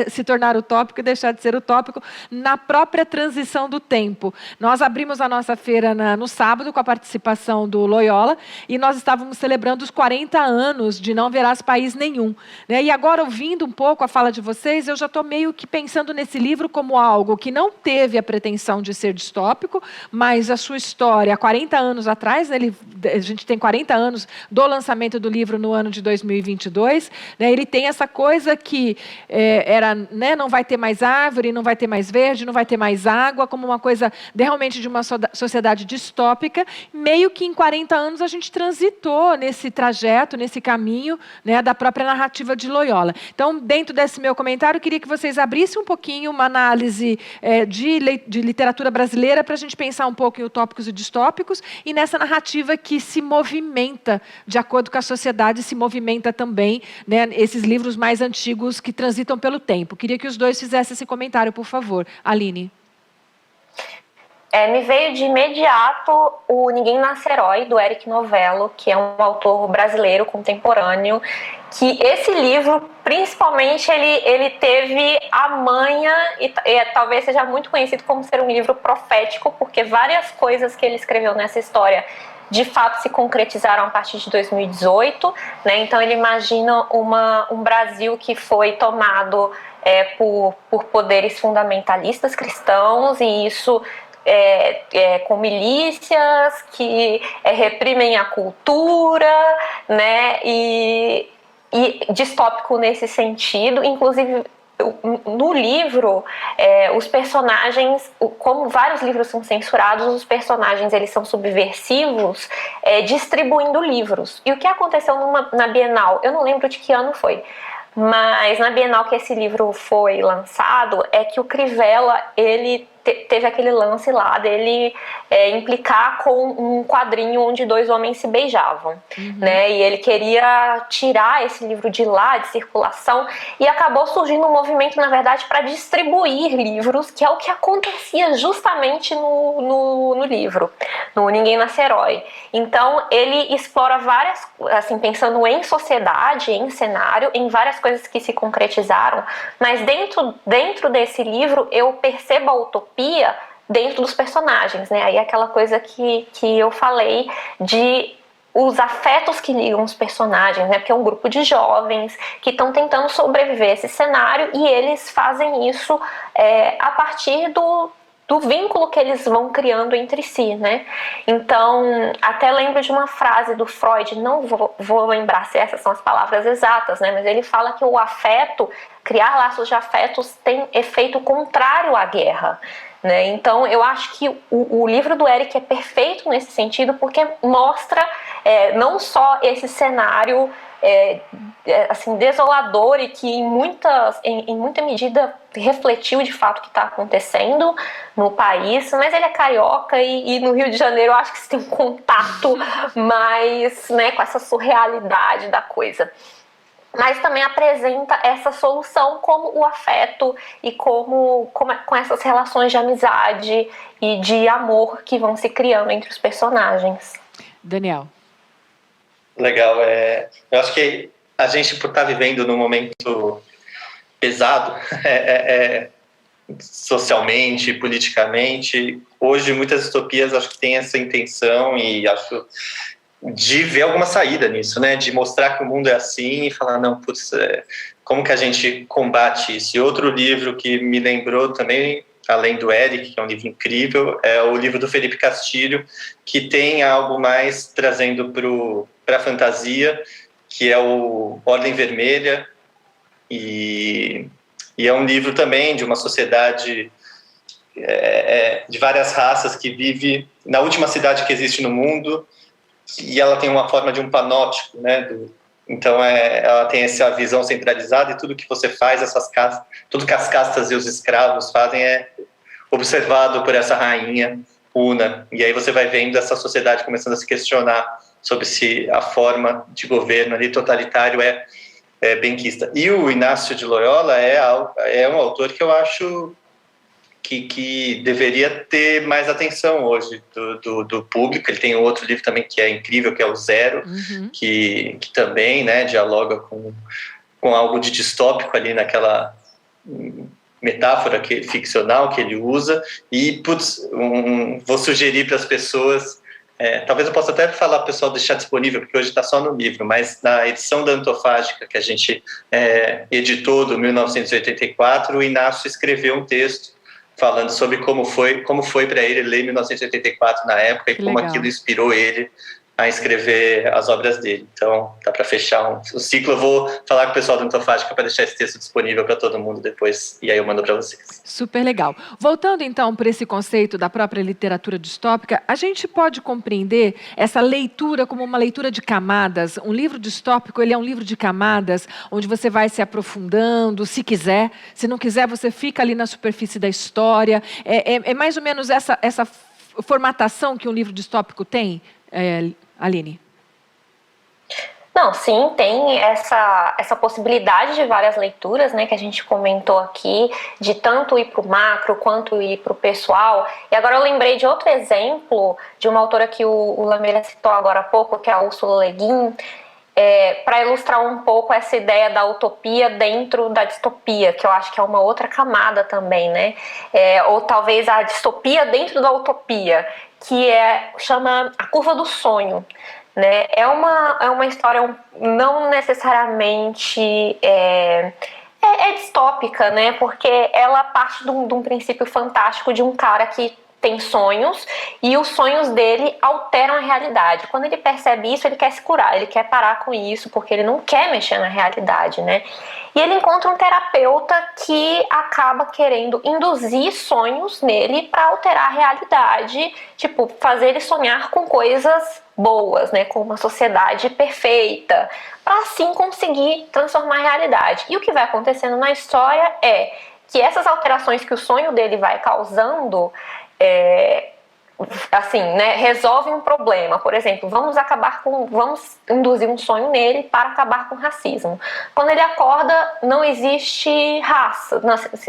se tornar utópico e deixar de ser utópico na própria transição do tempo. Nós abrimos a nossa feira no sábado com a participação do Loyola e nós estávamos celebrando os 40 anos de Não Verás País Nenhum. Né? E agora, ouvindo um pouco a fala de vocês, eu já estou meio que pensando nesse livro como algo que não teve a pretensão de ser distópico, mas a sua história, há 40 anos atrás, a gente tem 40 anos do lançamento do livro no ano de 2022, né? Ele tem essa coisa que né, não vai ter mais árvore, não vai ter mais verde, não vai ter mais água, como uma coisa realmente de uma sociedade distópica. Meio que em 40 anos a gente transitou nesse trajeto, nesse caminho, né, da própria narrativa de Loyola. Então, dentro desse meu comentário, eu queria que vocês abrissem um pouquinho uma análise de literatura brasileira para a gente pensar um pouco em utópicos e distópicos e nessa narrativa que se movimenta de acordo com a sociedade, se movimenta também, né, esses livros mais antigos que transitam pelo tempo. Queria que os dois fizessem esse comentário, por favor. Aline. Me veio de imediato o Ninguém Nasce Herói, do Eric Novello, que é um autor brasileiro contemporâneo, que esse livro, principalmente, ele teve a manha, e talvez seja muito conhecido como ser um livro profético, porque várias coisas que ele escreveu nessa história de fato se concretizaram a partir de 2018, né? Então ele imagina um Brasil que foi tomado por poderes fundamentalistas cristãos, e isso com milícias que reprimem a cultura, né? E distópico nesse sentido. Inclusive, no livro, os personagens, como vários livros são censurados, os personagens eles são subversivos, distribuindo livros. E o que aconteceu na Bienal, eu não lembro de que ano foi, mas na Bienal que esse livro foi lançado, é que o Crivella, ele teve aquele lance lá dele implicar com um quadrinho onde dois homens se beijavam, né? E ele queria tirar esse livro de lá, de circulação, e acabou surgindo um movimento, na verdade, para distribuir livros, que é o que acontecia justamente no livro, no Ninguém Nasce Herói. Então, ele explora várias, assim, pensando em sociedade, em cenário, em várias coisas que se concretizaram, mas dentro desse livro eu percebo a utopia dentro dos personagens, né? Aí aquela coisa que eu falei de os afetos que ligam os personagens, né? Porque é um grupo de jovens que estão tentando sobreviver a esse cenário, e eles fazem isso a partir do vínculo que eles vão criando entre si, né? Então, até lembro de uma frase do Freud, não vou lembrar se essas são as palavras exatas, né? Mas ele fala que o afeto, criar laços de afetos, tem efeito contrário à guerra, né? Então, eu acho que o livro do Eric é perfeito nesse sentido, porque mostra não só esse cenário assim, desolador, e que em muita medida refletiu de fato o que está acontecendo no país, mas ele é carioca, e no Rio de Janeiro eu acho que você tem um contato mais, né, com essa surrealidade da coisa. Mas também apresenta essa solução como o afeto e com essas relações de amizade e de amor que vão se criando entre os personagens. Daniel. Legal. Eu acho que a gente, por estar vivendo num momento pesado, socialmente, politicamente, hoje muitas utopias acho que têm essa intenção, e acho de ver alguma saída nisso, né? De mostrar que o mundo é assim e falar, não, putz, como que a gente combate isso? E outro livro que me lembrou também, além do Eric, que é um livro incrível, é o livro do Felipe Castilho, que tem algo mais trazendo para a fantasia, que é o Ordem Vermelha, e é um livro também de uma sociedade de várias raças que vive na última cidade que existe no mundo, e ela tem uma forma de um panóptico, né? Então ela tem essa visão centralizada, e tudo que você faz, tudo que as castas e os escravos fazem é observado por essa rainha Una. E aí você vai vendo essa sociedade começando a se questionar sobre se a forma de governo ali totalitário é benquista. E o Inácio de Loyola é um autor que eu acho que deveria ter mais atenção hoje do público. Ele tem outro livro também que é incrível, que é o Zero, que também, né, dialoga com algo de distópico ali naquela metáfora ficcional que ele usa. E, vou sugerir para as pessoas, talvez eu possa até falar para o pessoal deixar disponível, porque hoje está só no livro, mas na edição da Antofágica, que a gente editou, do 1984, o Inácio escreveu um texto falando sobre como foi para ele ler 1984 na época, e como aquilo inspirou ele a escrever as obras dele. Então, dá para fechar o ciclo. Eu vou falar com o pessoal da Antofágica para deixar esse texto disponível para todo mundo depois, e aí eu mando para vocês. Super legal. Voltando, então, para esse conceito da própria literatura distópica, a gente pode compreender essa leitura como uma leitura de camadas. Um livro distópico, ele é um livro de camadas, onde você vai se aprofundando, se quiser. Se não quiser, você fica ali na superfície da história. É mais ou menos essa formatação que um livro distópico tem, Aline? Não, sim, tem essa possibilidade de várias leituras, né, que a gente comentou aqui, de tanto ir para o macro quanto ir para o pessoal. E agora eu lembrei de outro exemplo, de uma autora que o Lameira citou agora há pouco, que é a Ursula Le Guin, para ilustrar um pouco essa ideia da utopia dentro da distopia, que eu acho que é uma outra camada também, né? Ou talvez a distopia dentro da utopia, que chama A Curva do Sonho. Né? É uma história não necessariamente distópica, né? Porque ela parte de um princípio fantástico de um cara que tem sonhos, e os sonhos dele alteram a realidade. Quando ele percebe isso, ele quer se curar, ele quer parar com isso, porque ele não quer mexer na realidade, né? E ele encontra um terapeuta que acaba querendo induzir sonhos nele para alterar a realidade, tipo, fazer ele sonhar com coisas boas, né? Com uma sociedade perfeita, para assim conseguir transformar a realidade. E o que vai acontecendo na história é que essas alterações que o sonho dele vai causando, assim, né, resolve um problema. Por exemplo, vamos induzir um sonho nele para acabar com o racismo. Quando ele acorda, não existe raça,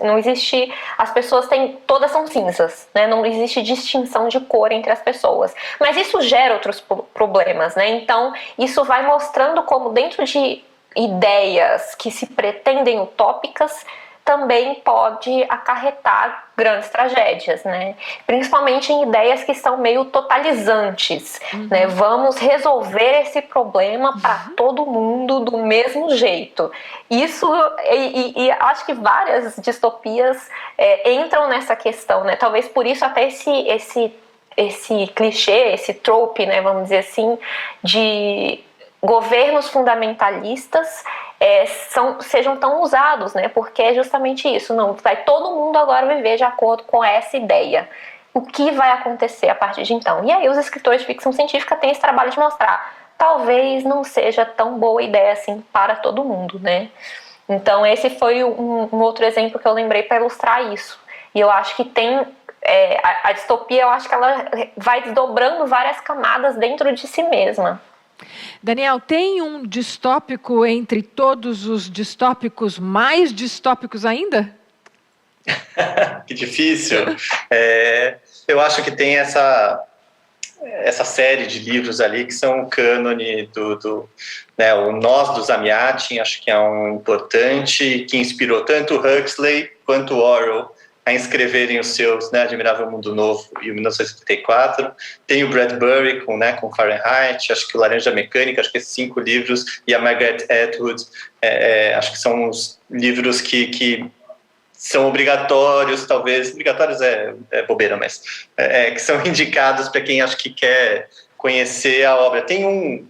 não existe, as pessoas todas são cinzas, né? Não existe distinção de cor entre as pessoas. Mas isso gera outros problemas, né? Então, isso vai mostrando como dentro de ideias que se pretendem utópicas, também pode acarretar grandes tragédias, né? Principalmente em ideias que são meio totalizantes, né? Vamos resolver esse problema para todo mundo do mesmo jeito. Isso, e acho que várias distopias entram nessa questão, né? Talvez por isso até esse clichê, esse trope, né? Vamos dizer assim, de governos fundamentalistas sejam tão usados, né? Porque é justamente isso, não vai todo mundo agora viver de acordo com essa ideia. O que vai acontecer a partir de então? E aí os escritores de ficção científica têm esse trabalho de mostrar, talvez não seja tão boa ideia assim para todo mundo, né? Então esse foi um outro exemplo que eu lembrei para ilustrar isso. E eu acho que tem a distopia, eu acho que ela vai desdobrando várias camadas dentro de si mesma. Daniel, tem um distópico entre todos os distópicos mais distópicos ainda? Que difícil. Eu acho que tem essa série de livros ali que são o cânone né, o Nós do Zamiatin, acho que é um importante, que inspirou tanto Huxley quanto Orwell a escreverem os seus, né, Admirável Mundo Novo e 1984. Tem o Bradbury com Fahrenheit, acho que o Laranja Mecânica, acho que esses 5 livros, e a Margaret Atwood, acho que são os livros que são obrigatórios, talvez, obrigatórios é bobeira, mas que são indicados para quem acho que quer conhecer a obra. Tem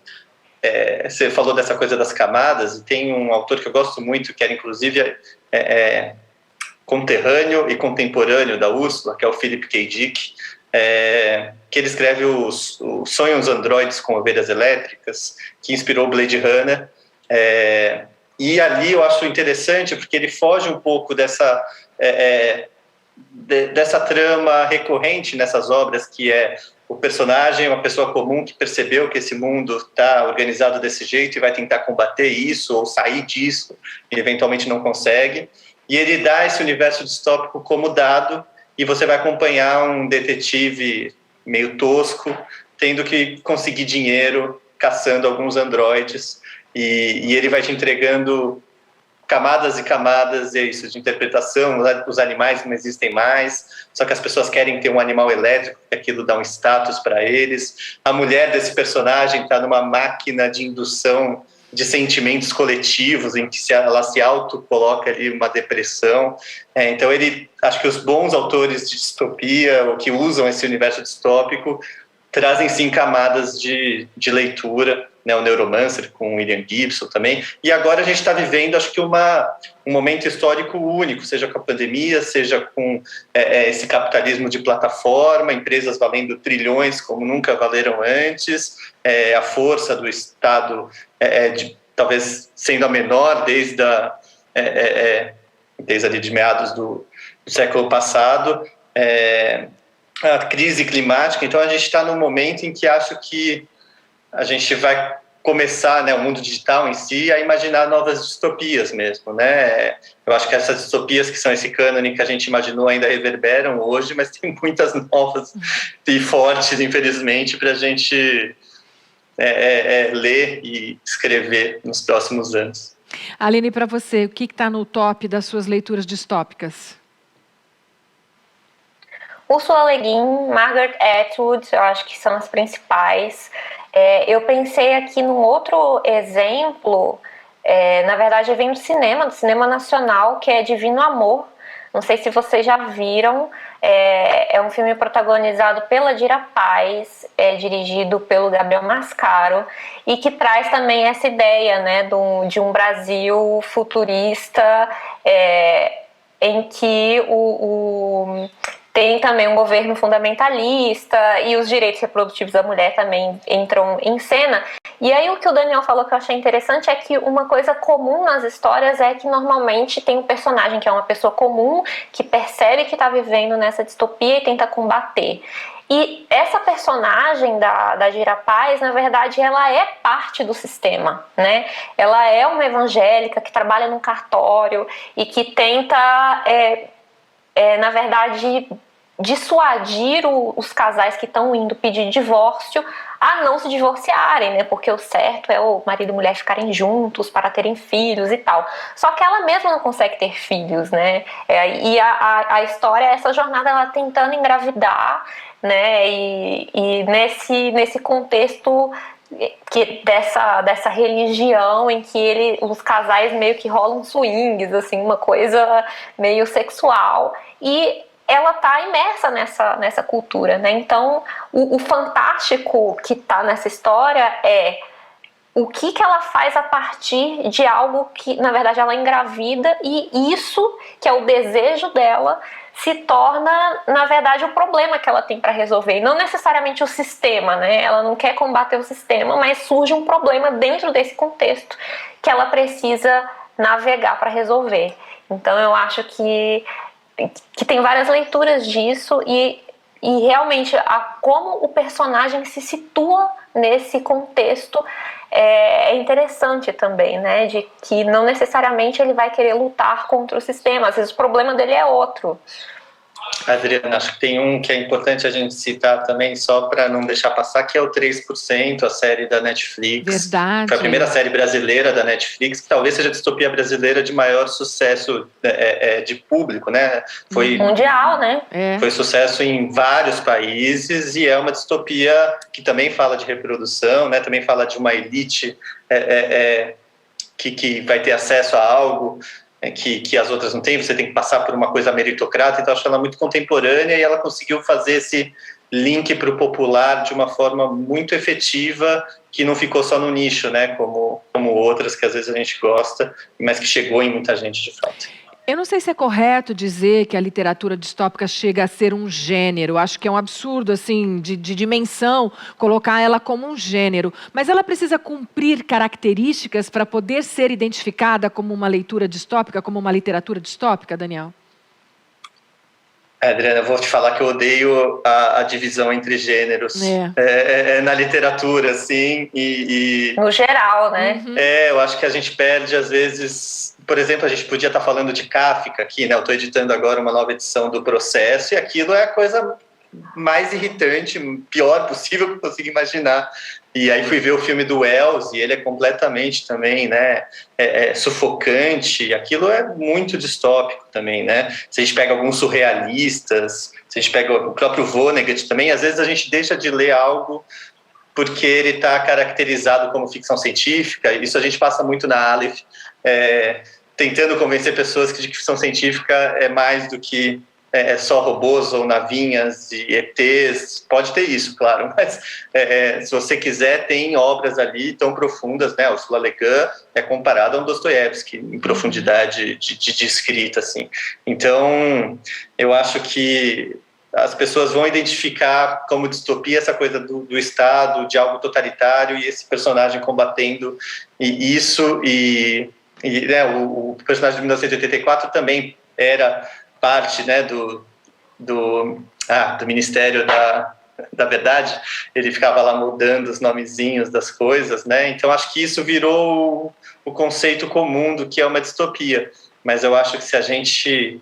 você falou dessa coisa das camadas, e tem um autor que eu gosto muito, que era inclusive conterrâneo e contemporâneo da Ursula, que é o Philip K. Dick, que ele escreve os Sonhos Androides com Ovelhas Elétricas, que inspirou Blade Runner. E ali eu acho interessante porque ele foge um pouco dessa trama recorrente nessas obras, que é o personagem, uma pessoa comum que percebeu que esse mundo está organizado desse jeito e vai tentar combater isso ou sair disso e eventualmente não consegue. E ele dá esse universo distópico como dado, e você vai acompanhar um detetive meio tosco tendo que conseguir dinheiro caçando alguns androides, e ele vai te entregando camadas e camadas, é isso, de interpretação. Os animais não existem mais, só que as pessoas querem ter um animal elétrico, que aquilo dá um status para eles. A mulher desse personagem está numa máquina de indução de sentimentos coletivos, em que ela se auto-coloca ali uma depressão. Então, acho que os bons autores de distopia, ou que usam esse universo distópico, trazem sim camadas de leitura, né? O Neuromancer com William Gibson também. E agora a gente está vivendo, acho que um momento histórico único, seja com a pandemia, seja com esse capitalismo de plataforma, empresas valendo trilhões como nunca valeram antes, a força do Estado talvez sendo a menor desde ali de meados do século passado, a crise climática. Então a gente está num momento em que acho que a gente vai começar, né, o mundo digital em si, a imaginar novas distopias mesmo, né? Eu acho que essas distopias que são esse cânone que a gente imaginou ainda reverberam hoje, mas tem muitas novas e fortes, infelizmente, para a gente ler e escrever nos próximos anos. Aline, para você, o que está no top das suas leituras distópicas? Ursula Le Guin, Margaret Atwood, eu acho que são as principais. Eu pensei aqui num outro exemplo, na verdade vem do cinema nacional, que é Divino Amor. Não sei se vocês já viram. É um filme protagonizado pela Dira Paz, dirigido pelo Gabriel Mascaro, e que traz também essa ideia, né, de um Brasil futurista, em que tem também um governo fundamentalista e os direitos reprodutivos da mulher também entram em cena. E aí o que o Daniel falou que eu achei interessante é que uma coisa comum nas histórias é que normalmente tem um personagem que é uma pessoa comum, que percebe que está vivendo nessa distopia e tenta combater. E essa personagem da Dira Paz, na verdade, ela é parte do sistema, né? Ela é uma evangélica que trabalha num cartório e que tenta, na verdade, dissuadir os casais que estão indo pedir divórcio a não se divorciarem, né? Porque o certo é o marido e mulher ficarem juntos para terem filhos e tal. Só que ela mesma não consegue ter filhos, né? E a história é essa jornada, ela tentando engravidar, né? E nesse contexto dessa religião em que os casais meio que rolam swings, assim, uma coisa meio sexual. E ela está imersa nessa cultura, né? Então, o fantástico que está nessa história é o que ela faz a partir de algo que, na verdade, ela engravida, e isso, que é o desejo dela, se torna, na verdade, o problema que ela tem para resolver. E não necessariamente o sistema, né? Ela não quer combater o sistema, mas surge um problema dentro desse contexto que ela precisa navegar para resolver. Então, eu acho que tem várias leituras disso e realmente como o personagem se situa nesse contexto é interessante também, né? De que não necessariamente ele vai querer lutar contra o sistema, às vezes o problema dele é outro. Adriana, acho que tem um que é importante a gente citar também, só para não deixar passar, que é o 3%, a série da Netflix. Verdade. Foi a primeira série brasileira da Netflix, que talvez seja a distopia brasileira de maior sucesso de público, né? Foi mundial, né? Foi sucesso em vários países, e é uma distopia que também fala de reprodução, né? Também fala de uma elite que vai ter acesso a algo que as outras não têm. Você tem que passar por uma coisa meritocrata. Então, acho ela muito contemporânea, e ela conseguiu fazer esse link para o popular de uma forma muito efetiva, que não ficou só no nicho, né? Como outras que às vezes a gente gosta, mas que chegou em muita gente de fato. Eu não sei se é correto dizer que a literatura distópica chega a ser um gênero. Acho que é um absurdo, assim, de dimensão, colocar ela como um gênero. Mas ela precisa cumprir características para poder ser identificada como uma leitura distópica, como uma literatura distópica, Daniel? Adriana, eu vou te falar que eu odeio a divisão entre gêneros na literatura, assim, No geral, né? Eu acho que a gente perde, às vezes... Por exemplo, a gente podia estar falando de Kafka aqui, né? Eu estou editando agora uma nova edição do Processo, e aquilo é a coisa mais irritante, pior possível que eu consigo imaginar. E aí fui ver o filme do Wells, e ele é completamente também, né, sufocante. Aquilo é muito distópico também, né? Se a gente pega alguns surrealistas, se a gente pega o próprio Vonnegut também, às vezes a gente deixa de ler algo porque ele está caracterizado como ficção científica. Isso a gente passa muito na Aleph, tentando convencer pessoas que de ficção científica é mais do que só robôs ou navinhas e ETs. Pode ter isso, claro, mas se você quiser, tem obras ali tão profundas, né? Ursula Le Guin é comparado a um Dostoiévski em profundidade de escrita, assim. Então, eu acho que as pessoas vão identificar como distopia essa coisa do Estado, de algo totalitário, e esse personagem combatendo isso. E né, o personagem de 1984 também era parte, né, do Ministério da Verdade. Ele ficava lá mudando os nomezinhos das coisas, né? Então acho que isso virou o conceito comum do que é uma distopia. Mas eu acho que se a gente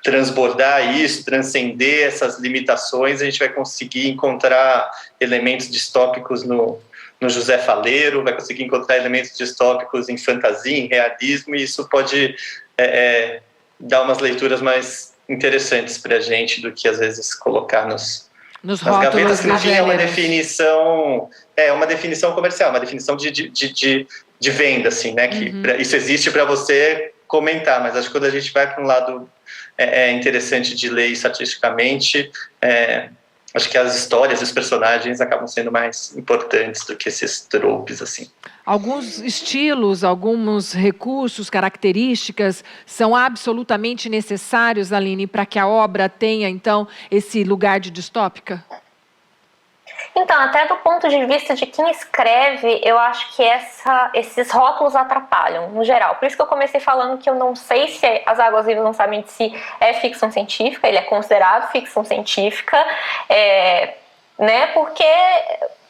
transbordar isso, transcender essas limitações, a gente vai conseguir encontrar elementos distópicos no José Faleiro, vai conseguir encontrar elementos distópicos em fantasia, em realismo, e isso pode dar umas leituras mais interessantes para a gente do que, às vezes, colocar nas gavetas que não tinha uma definição, uma definição comercial, uma definição de venda, assim, né? Que isso existe para você comentar, mas acho que quando a gente vai para um lado interessante de ler isso artisticamente, acho que as histórias, os personagens acabam sendo mais importantes do que esses tropes, assim. Alguns estilos, alguns recursos, características são absolutamente necessários, Aline, para que a obra tenha, então, esse lugar de distópica? Então, até do ponto de vista de quem escreve, eu acho que esses rótulos atrapalham, no geral. Por isso que eu comecei falando que eu não sei se As Águas Vivas não sabem se é ficção científica, ele é considerado ficção científica, né? Porque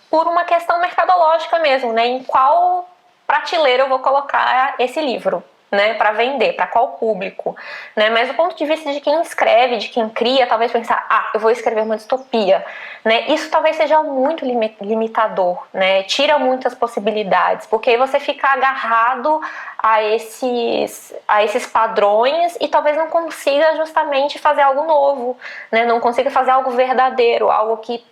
por uma questão mercadológica mesmo, né? Em qual prateleira eu vou colocar esse livro, né, para vender, para qual público, né? Mas do ponto de vista de quem escreve, de quem cria, talvez pensar, eu vou escrever uma distopia, né? Isso talvez seja muito limitador, né? Tira muitas possibilidades, porque aí você fica agarrado a esses padrões e talvez não consiga justamente fazer algo novo, né? Não consiga fazer algo verdadeiro, algo que,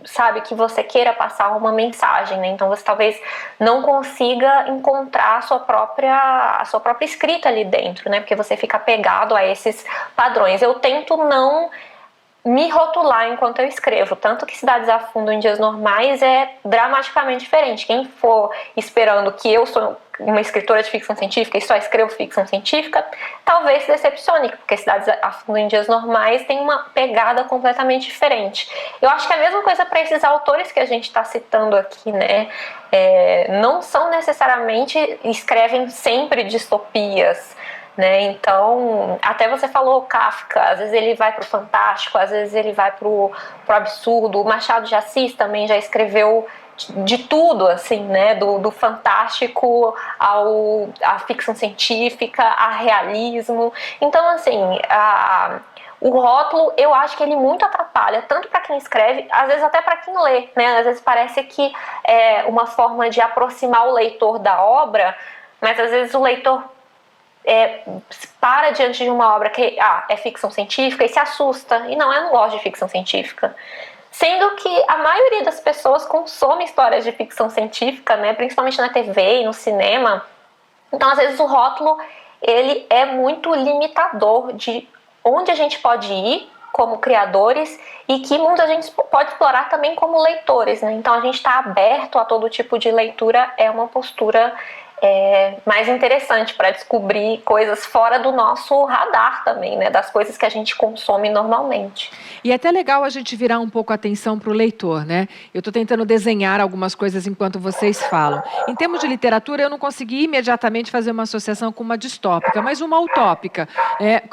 sabe, que você queira passar uma mensagem, né? Então você talvez não consiga encontrar a sua própria escrita ali dentro, né? Porque você fica apegado a esses padrões. Eu tento não me rotular enquanto eu escrevo, tanto que Cidades a Fundo em Dias Normais é dramaticamente diferente. Quem for esperando que eu sou uma escritora de ficção científica e só escrevo ficção científica, talvez se decepcione, porque Cidades a Fundo em Dias Normais tem uma pegada completamente diferente. Eu acho que é a mesma coisa para esses autores que a gente está citando aqui, né? Não são necessariamente, escrevem sempre distopias, né? Então, até você falou Kafka, às vezes ele vai para o fantástico, às vezes ele vai para o absurdo. O Machado de Assis também já escreveu de tudo, assim, né? Do fantástico à ficção científica, a realismo. Então, assim, o rótulo, eu acho que ele muito atrapalha, tanto para quem escreve, às vezes até para quem lê, né? Às vezes parece que é uma forma de aproximar o leitor da obra, mas às vezes o leitor para diante de uma obra que é ficção científica e se assusta. E não, eu não gosto de ficção científica. Sendo que a maioria das pessoas consome histórias de ficção científica, né? Principalmente na TV e no cinema. Então, às vezes, o rótulo ele é muito limitador de onde a gente pode ir como criadores e que mundo a gente pode explorar também como leitores, né? Então, a gente está aberto a todo tipo de leitura, é uma postura mais interessante para descobrir coisas fora do nosso radar também, né? Das coisas que a gente consome normalmente. E é até legal a gente virar um pouco a atenção para o leitor, né? Eu estou tentando desenhar algumas coisas enquanto vocês falam. Em termos de literatura, eu não consegui imediatamente fazer uma associação com uma distópica, mas uma utópica.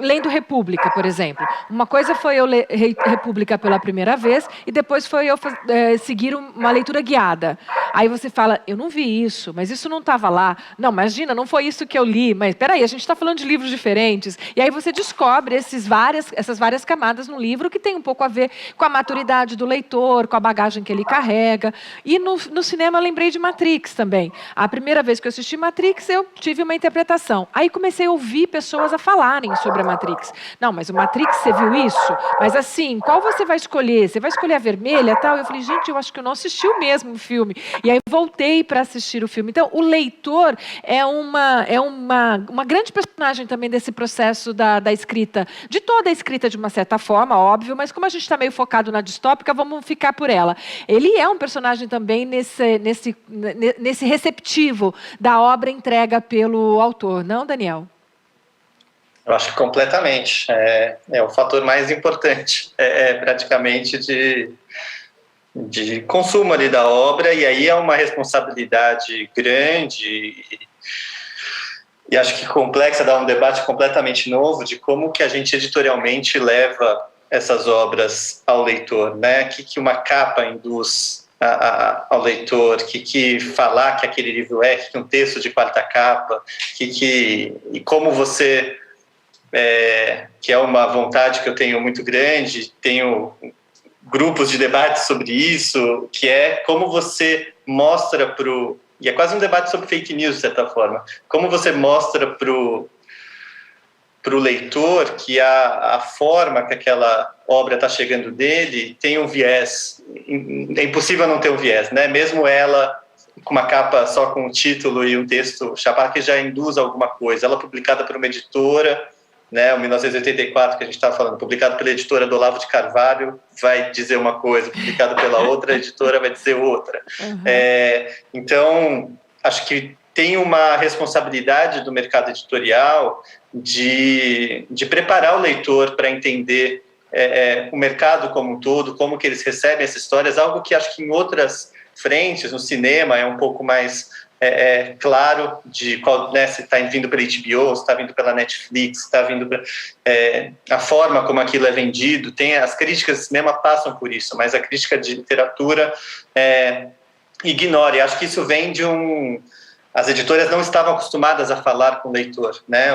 Lendo República, por exemplo. Uma coisa foi eu ler República pela primeira vez e depois foi eu seguir uma leitura guiada. Aí você fala, eu não vi isso, mas isso não estava lá. Não, imagina, não foi isso que eu li. Mas peraí, a gente está falando de livros diferentes. E aí você descobre essas várias camadas no livro que tem um pouco a ver com a maturidade do leitor, com a bagagem que ele carrega. E no cinema eu lembrei de Matrix também. A primeira vez que eu assisti Matrix, eu tive uma interpretação. Aí comecei a ouvir pessoas a falarem sobre a Matrix. Não, mas o Matrix, você viu isso? Mas assim, qual você vai escolher? Você vai escolher a vermelha e tal? Eu falei, gente, eu acho que eu não assisti o mesmo filme. E aí voltei para assistir o filme. Então, o leitor é uma grande personagem também desse processo da escrita, de toda a escrita de uma certa forma, óbvio, mas como a gente está meio focado na distópica, vamos ficar por ela. Ele é um personagem também nesse receptivo da obra entrega pelo autor, não, Daniel? Eu acho que completamente. É o fator mais importante, praticamente de consumo ali da obra, e aí é uma responsabilidade grande e acho que complexa, dá um debate completamente novo de como que a gente editorialmente leva essas obras ao leitor, né? O que uma capa induz ao leitor, que falar que aquele livro que um texto de quarta capa, e como você, que é uma vontade que eu tenho muito grande, tenho grupos de debate sobre isso, que é como você mostra e é quase um debate sobre fake news, de certa forma, como você mostra para o leitor que a forma que aquela obra está chegando dele tem um viés. É impossível não ter um viés, né? Mesmo ela com uma capa só com um título e um texto chapado que já induz alguma coisa. Ela publicada por uma editora, né, o 1984 que a gente estava falando, publicado pela editora do Olavo de Carvalho, vai dizer uma coisa, publicado pela outra editora vai dizer outra. Uhum. Então, acho que tem uma responsabilidade do mercado editorial de preparar o leitor para entender o mercado como um todo, como que eles recebem essas histórias, algo que acho que em outras frentes, no cinema, é um pouco mais claro de qual, né, se está vindo pela HBO, se está vindo pela Netflix, se está vindo a forma como aquilo é vendido. As críticas de cinema passam por isso, mas a crítica de literatura ignora. E acho que isso vem de as editoras não estavam acostumadas a falar com o leitor, né?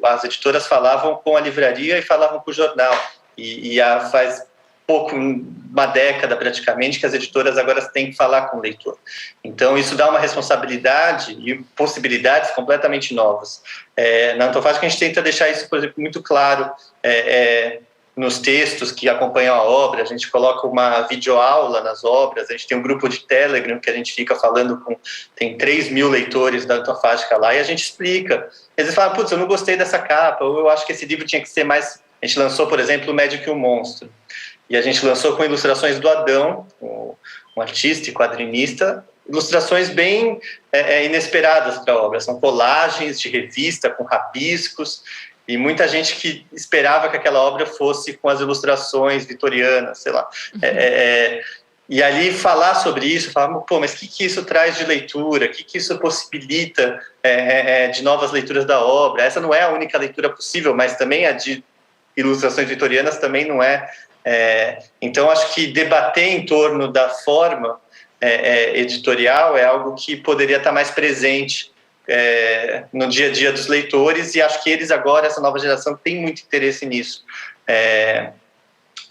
As editoras falavam com a livraria e falavam com o jornal. E faz uma década praticamente, que as editoras agora têm que falar com o leitor. Então, isso dá uma responsabilidade e possibilidades completamente novas. Na Antofágica, a gente tenta deixar isso, por exemplo, muito claro nos textos que acompanham a obra. A gente coloca uma videoaula nas obras, a gente tem um grupo de Telegram que a gente fica falando tem 3.000 leitores da Antofágica lá, e a gente explica. Eles falam, putz, eu não gostei dessa capa, ou eu acho que esse livro tinha que ser mais... A gente lançou, por exemplo, O Médico e o Monstro, e a gente lançou com ilustrações do Adão, um artista e quadrinista, ilustrações bem inesperadas para a obra. São colagens de revista com rabiscos, e muita gente que esperava que aquela obra fosse com as ilustrações vitorianas, sei lá. E ali falar sobre isso, falar, pô, mas o que isso traz de leitura? O que isso possibilita de novas leituras da obra? Essa não é a única leitura possível, mas também a de ilustrações vitorianas também não é. Então, acho que debater em torno da forma editorial é algo que poderia estar mais presente no dia a dia dos leitores, e acho que eles agora, essa nova geração, tem muito interesse nisso,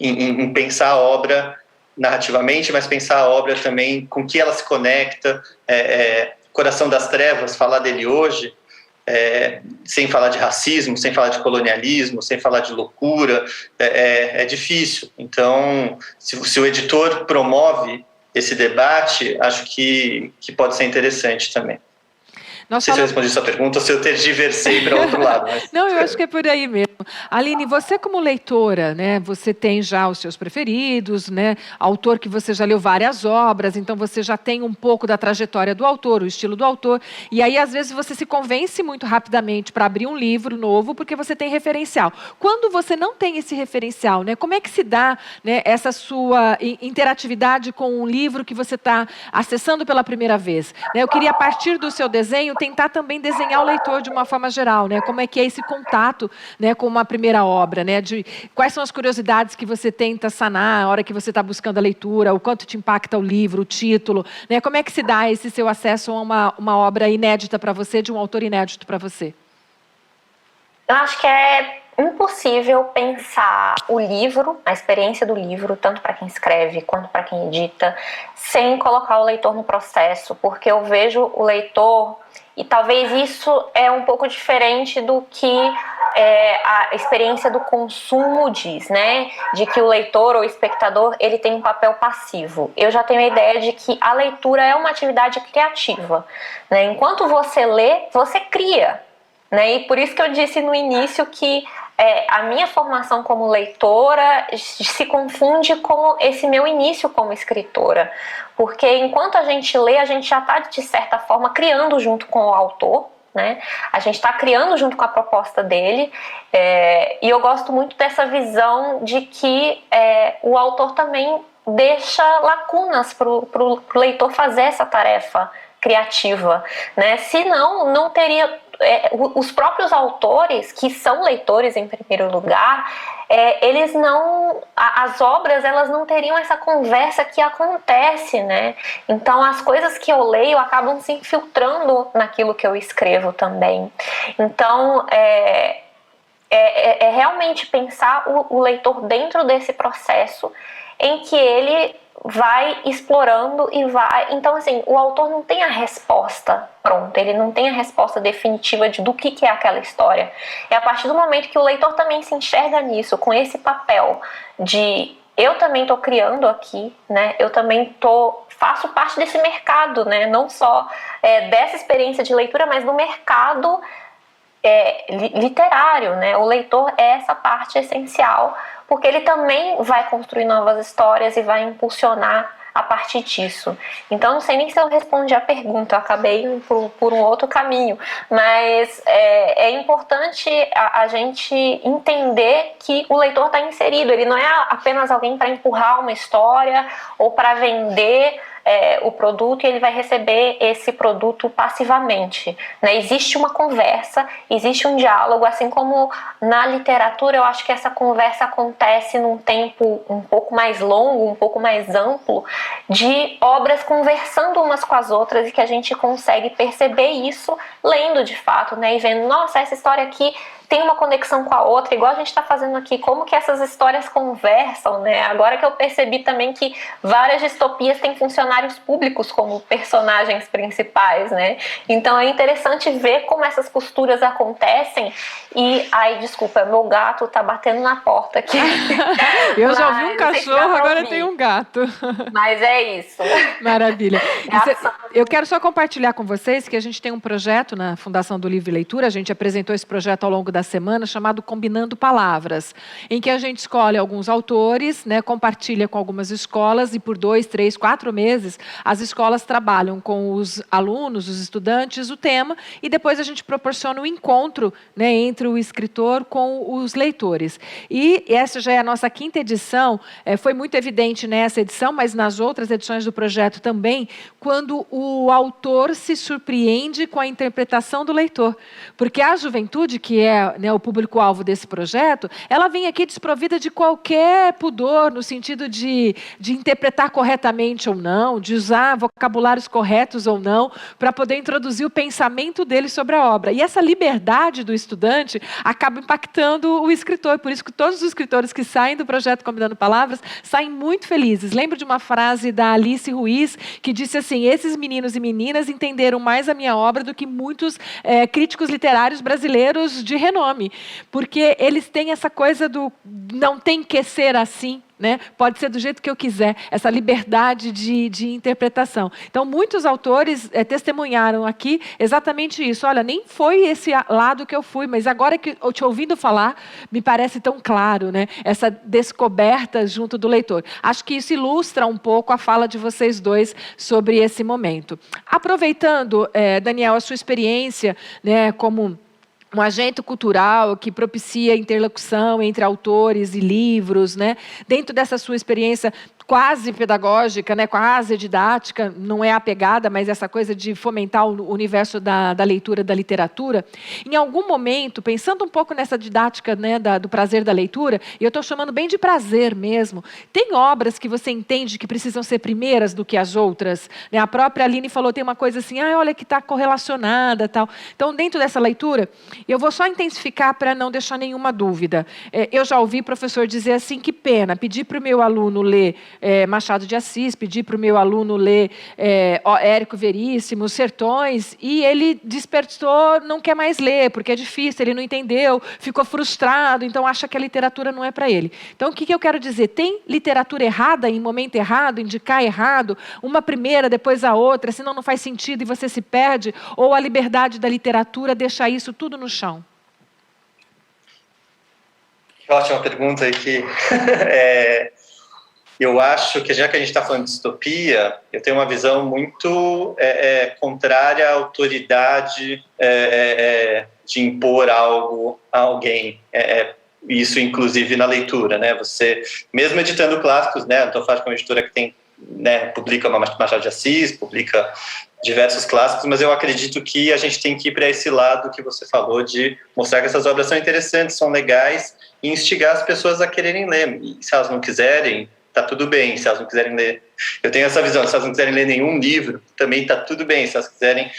em pensar a obra narrativamente, mas pensar a obra também com que ela se conecta. Coração das Trevas, falar dele hoje, sem falar de racismo, sem falar de colonialismo, sem falar de loucura, é difícil. Então, se o editor promove esse debate, acho que pode ser interessante também. Não sei se eu respondi sua pergunta ou se eu tergiversei para outro lado. Mas... Não, eu acho que é por aí mesmo. Aline, você como leitora, né, você tem já os seus preferidos, né, autor que você já leu várias obras, então você já tem um pouco da trajetória do autor, o estilo do autor, e aí às vezes você se convence muito rapidamente para abrir um livro novo porque você tem referencial. Quando você não tem esse referencial, né, como é que se dá, né, essa sua interatividade com um livro que você está acessando pela primeira vez? Né, eu queria, a partir do seu desenho, tentar também desenhar o leitor de uma forma geral, né, como é que é esse contato, né, com uma primeira obra, né, de quais são as curiosidades que você tenta sanar na hora que você está buscando a leitura, o quanto te impacta o livro, o título, né, como é que se dá esse seu acesso a uma obra inédita para você, de um autor inédito para você? Eu acho que é impossível pensar o livro, a experiência do livro, tanto para quem escreve quanto para quem edita, sem colocar o leitor no processo, porque eu vejo o leitor, e talvez isso é um pouco diferente do que a experiência do consumo diz, né? De que o leitor ou espectador, ele tem um papel passivo. Eu já tenho a ideia de que a leitura é uma atividade criativa, né? Enquanto você lê, você cria, né? E por isso que eu disse no início que a minha formação como leitora se confunde com esse meu início como escritora. Porque enquanto a gente lê, a gente já está, de certa forma, criando junto com o autor, né? A gente está criando junto com a proposta dele, e eu gosto muito dessa visão de que o autor também deixa lacunas para o leitor fazer essa tarefa criativa, né? Senão, não teria... os próprios autores, que são leitores em primeiro lugar, eles não... as obras, elas não teriam essa conversa que acontece, né? Então, as coisas que eu leio acabam se infiltrando naquilo que eu escrevo também. Então, realmente pensar o leitor dentro desse processo em que ele vai explorando e vai... Então, assim, o autor não tem a resposta pronta, ele não tem a resposta definitiva do que é aquela história. É a partir do momento que o leitor também se enxerga nisso, com esse papel de eu também estou criando aqui, né? Eu também faço parte desse mercado, né? Não só dessa experiência de leitura, mas do mercado literário, né? O leitor é essa parte essencial, porque ele também vai construir novas histórias e vai impulsionar a partir disso. Então, não sei nem se eu respondi a pergunta, eu acabei indo por um outro caminho, mas é importante a gente entender que o leitor está inserido, ele não é apenas alguém para empurrar uma história ou para vender o produto e ele vai receber esse produto passivamente, né? Existe uma conversa, existe um diálogo, assim como na literatura eu acho que essa conversa acontece num tempo um pouco mais longo, um pouco mais amplo, de obras conversando umas com as outras e que a gente consegue perceber isso lendo de fato, né? E vendo, nossa, essa história aqui tem uma conexão com a outra, igual a gente está fazendo aqui, como que essas histórias conversam, né? Agora que eu percebi também que várias distopias têm funcionários públicos como personagens principais, né? Então é interessante ver como essas costuras acontecem e... Ai, desculpa, meu gato tá batendo na porta aqui. Eu já ouvi um cachorro, agora tem um gato. Mas é isso. Maravilha. Eu quero só compartilhar com vocês que a gente tem um projeto na Fundação do Livro e Leitura, a gente apresentou esse projeto ao longo da semana, chamado Combinando Palavras, em que a gente escolhe alguns autores, né, compartilha com algumas escolas e por 2, 3, 4 meses as escolas trabalham com os alunos, os estudantes, o tema e depois a gente proporciona um encontro, né, entre o escritor com os leitores. E essa já é a nossa 5ª edição, foi muito evidente nessa edição, mas nas outras edições do projeto também, quando o autor se surpreende com a interpretação do leitor. Porque a juventude, que é, né, o público-alvo desse projeto, ela vem aqui desprovida de qualquer pudor, no sentido de interpretar corretamente ou não, de usar vocabulários corretos ou não, para poder introduzir o pensamento dele sobre a obra. E essa liberdade do estudante acaba impactando o escritor. Por isso que todos os escritores que saem do projeto Combinando Palavras saem muito felizes. Lembro de uma frase da Alice Ruiz, que disse assim: esses meninos e meninas entenderam mais a minha obra do que muitos críticos literários brasileiros de renome, porque eles têm essa coisa do não tem que ser assim, né? Pode ser do jeito que eu quiser, essa liberdade de interpretação. Então, muitos autores testemunharam aqui exatamente isso. Olha, nem foi esse lado que eu fui, mas agora que eu te ouvindo falar, me parece tão claro, né? Essa descoberta junto do leitor. Acho que isso ilustra um pouco a fala de vocês dois sobre esse momento. Aproveitando, Daniel, a sua experiência, né, como um agente cultural que propicia interlocução entre autores e livros, né? Dentro dessa sua experiência quase pedagógica, né? Quase didática, não é a pegada, mas essa coisa de fomentar o universo da leitura, da literatura. Em algum momento, pensando um pouco nessa didática, né, do prazer da leitura, e eu estou chamando bem de prazer mesmo, tem obras que você entende que precisam ser primeiras do que as outras? Né? A própria Aline falou, tem uma coisa assim, olha que está correlacionada, tal. Então, dentro dessa leitura, eu vou só intensificar para não deixar nenhuma dúvida. Eu já ouvi professor dizer assim, que pena, pedir para o meu aluno ler Machado de Assis, pedir para o meu aluno ler Érico Veríssimo, Sertões, e ele despertou, não quer mais ler, porque é difícil, ele não entendeu, ficou frustrado, então acha que a literatura não é para ele. Então, o que eu quero dizer? Tem literatura errada, em momento errado, indicar errado, uma primeira, depois a outra, senão não faz sentido e você se perde, ou a liberdade da literatura deixa isso tudo no chão? Ótima pergunta aí que eu acho que, já que a gente está falando de distopia, eu tenho uma visão muito contrária à autoridade de impor algo a alguém. Isso, inclusive, na leitura, né? Você, mesmo editando clássicos, né? A Antofágica é uma editora que tem, né, publica Machado de Assis, publica diversos clássicos, mas eu acredito que a gente tem que ir para esse lado que você falou, de mostrar que essas obras são interessantes, são legais, e instigar as pessoas a quererem ler. E se elas não quiserem, tá tudo bem. Se elas não quiserem ler, eu tenho essa visão, se elas não quiserem ler nenhum livro, também tá tudo bem. Se elas quiserem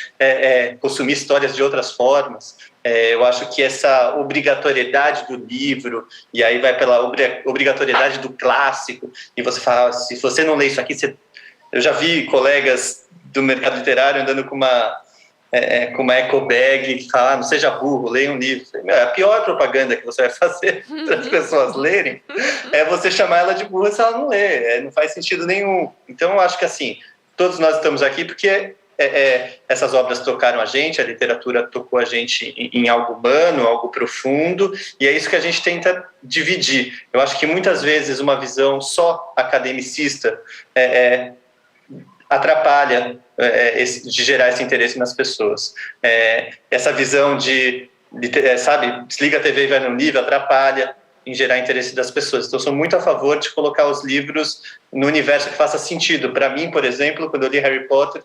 consumir histórias de outras formas, eu acho que essa obrigatoriedade do livro, e aí vai pela obrigatoriedade do clássico, e você fala, se você não lê isso aqui, eu já vi colegas do mercado literário andando com uma eco bag que fala, não seja burro, leia um livro. A pior propaganda que você vai fazer para as pessoas lerem é você chamar ela de burra se ela não lê, não faz sentido nenhum. Então, eu acho que assim, todos nós estamos aqui porque essas obras tocaram a gente, a literatura tocou a gente em algo humano, algo profundo, e é isso que a gente tenta dividir. Eu acho que muitas vezes uma visão só academicista atrapalha de gerar esse interesse nas pessoas. Essa visão sabe, desliga a TV e vai no livro, atrapalha em gerar interesse das pessoas. Então, eu sou muito a favor de colocar os livros no universo que faça sentido. Para mim, por exemplo, quando eu li Harry Potter,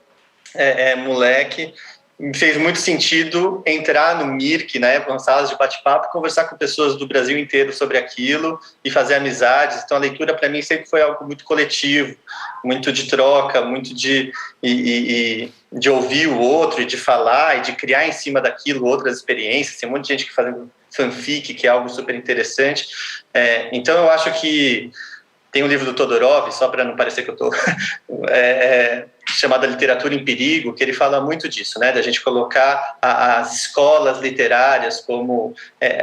moleque, me fez muito sentido entrar no Mirk, né, nas salas de bate-papo, conversar com pessoas do Brasil inteiro sobre aquilo e fazer amizades. Então, a leitura, para mim, sempre foi algo muito coletivo, muito de troca, muito de ouvir o outro, e de falar, e de criar em cima daquilo outras experiências. Tem um monte de gente que fazendo fanfic, que é algo super interessante. Então, eu acho que tem um livro do Todorov, só para não parecer que eu estou... chamada Literatura em Perigo, que ele fala muito disso, né? Da gente colocar as escolas literárias como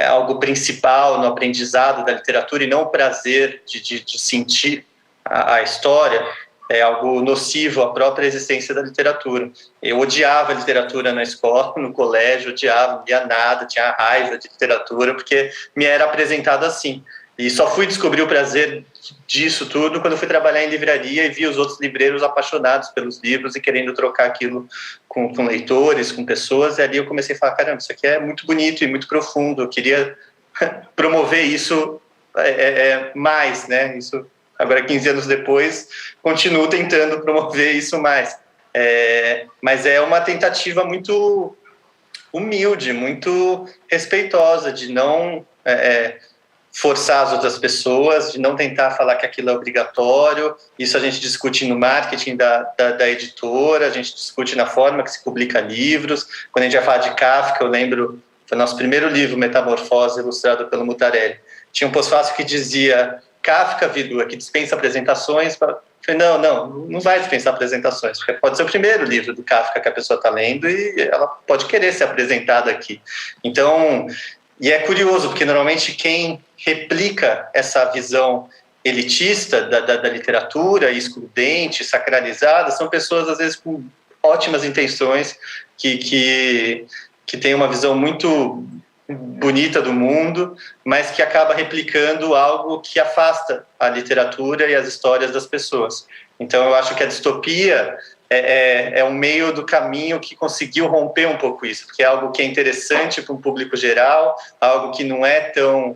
algo principal no aprendizado da literatura, e não o prazer de sentir a história, é algo nocivo à própria existência da literatura. Eu odiava literatura na escola, no colégio, odiava, não lia nada, tinha raiva de literatura, porque me era apresentado assim. E só fui descobrir o prazer disso tudo quando eu fui trabalhar em livraria e vi os outros livreiros apaixonados pelos livros e querendo trocar aquilo com leitores, com pessoas. E ali eu comecei a falar, caramba, isso aqui é muito bonito e muito profundo. Eu queria promover isso mais, né? Isso, agora, 15 anos depois, continuo tentando promover isso mais. Mas é uma tentativa muito humilde, muito respeitosa, de não... forçar as outras pessoas, de não tentar falar que aquilo é obrigatório. Isso a gente discute no marketing da editora, a gente discute na forma que se publica livros. Quando a gente vai falar de Kafka, eu lembro, foi o nosso primeiro livro, Metamorfose, ilustrado pelo Mutarelli. Tinha um pós-fácil que dizia, Kafka, vírgula, que dispensa apresentações. Eu falei, não vai dispensar apresentações, porque pode ser o primeiro livro do Kafka que a pessoa está lendo e ela pode querer ser apresentada aqui. Então... E é curioso, porque normalmente quem replica essa visão elitista da literatura, excludente, sacralizada, são pessoas, às vezes, com ótimas intenções, que têm uma visão muito bonita do mundo, mas que acaba replicando algo que afasta a literatura e as histórias das pessoas. Então, eu acho que a distopia é um meio do caminho que conseguiu romper um pouco isso, porque é algo que é interessante para um público geral, algo que não é tão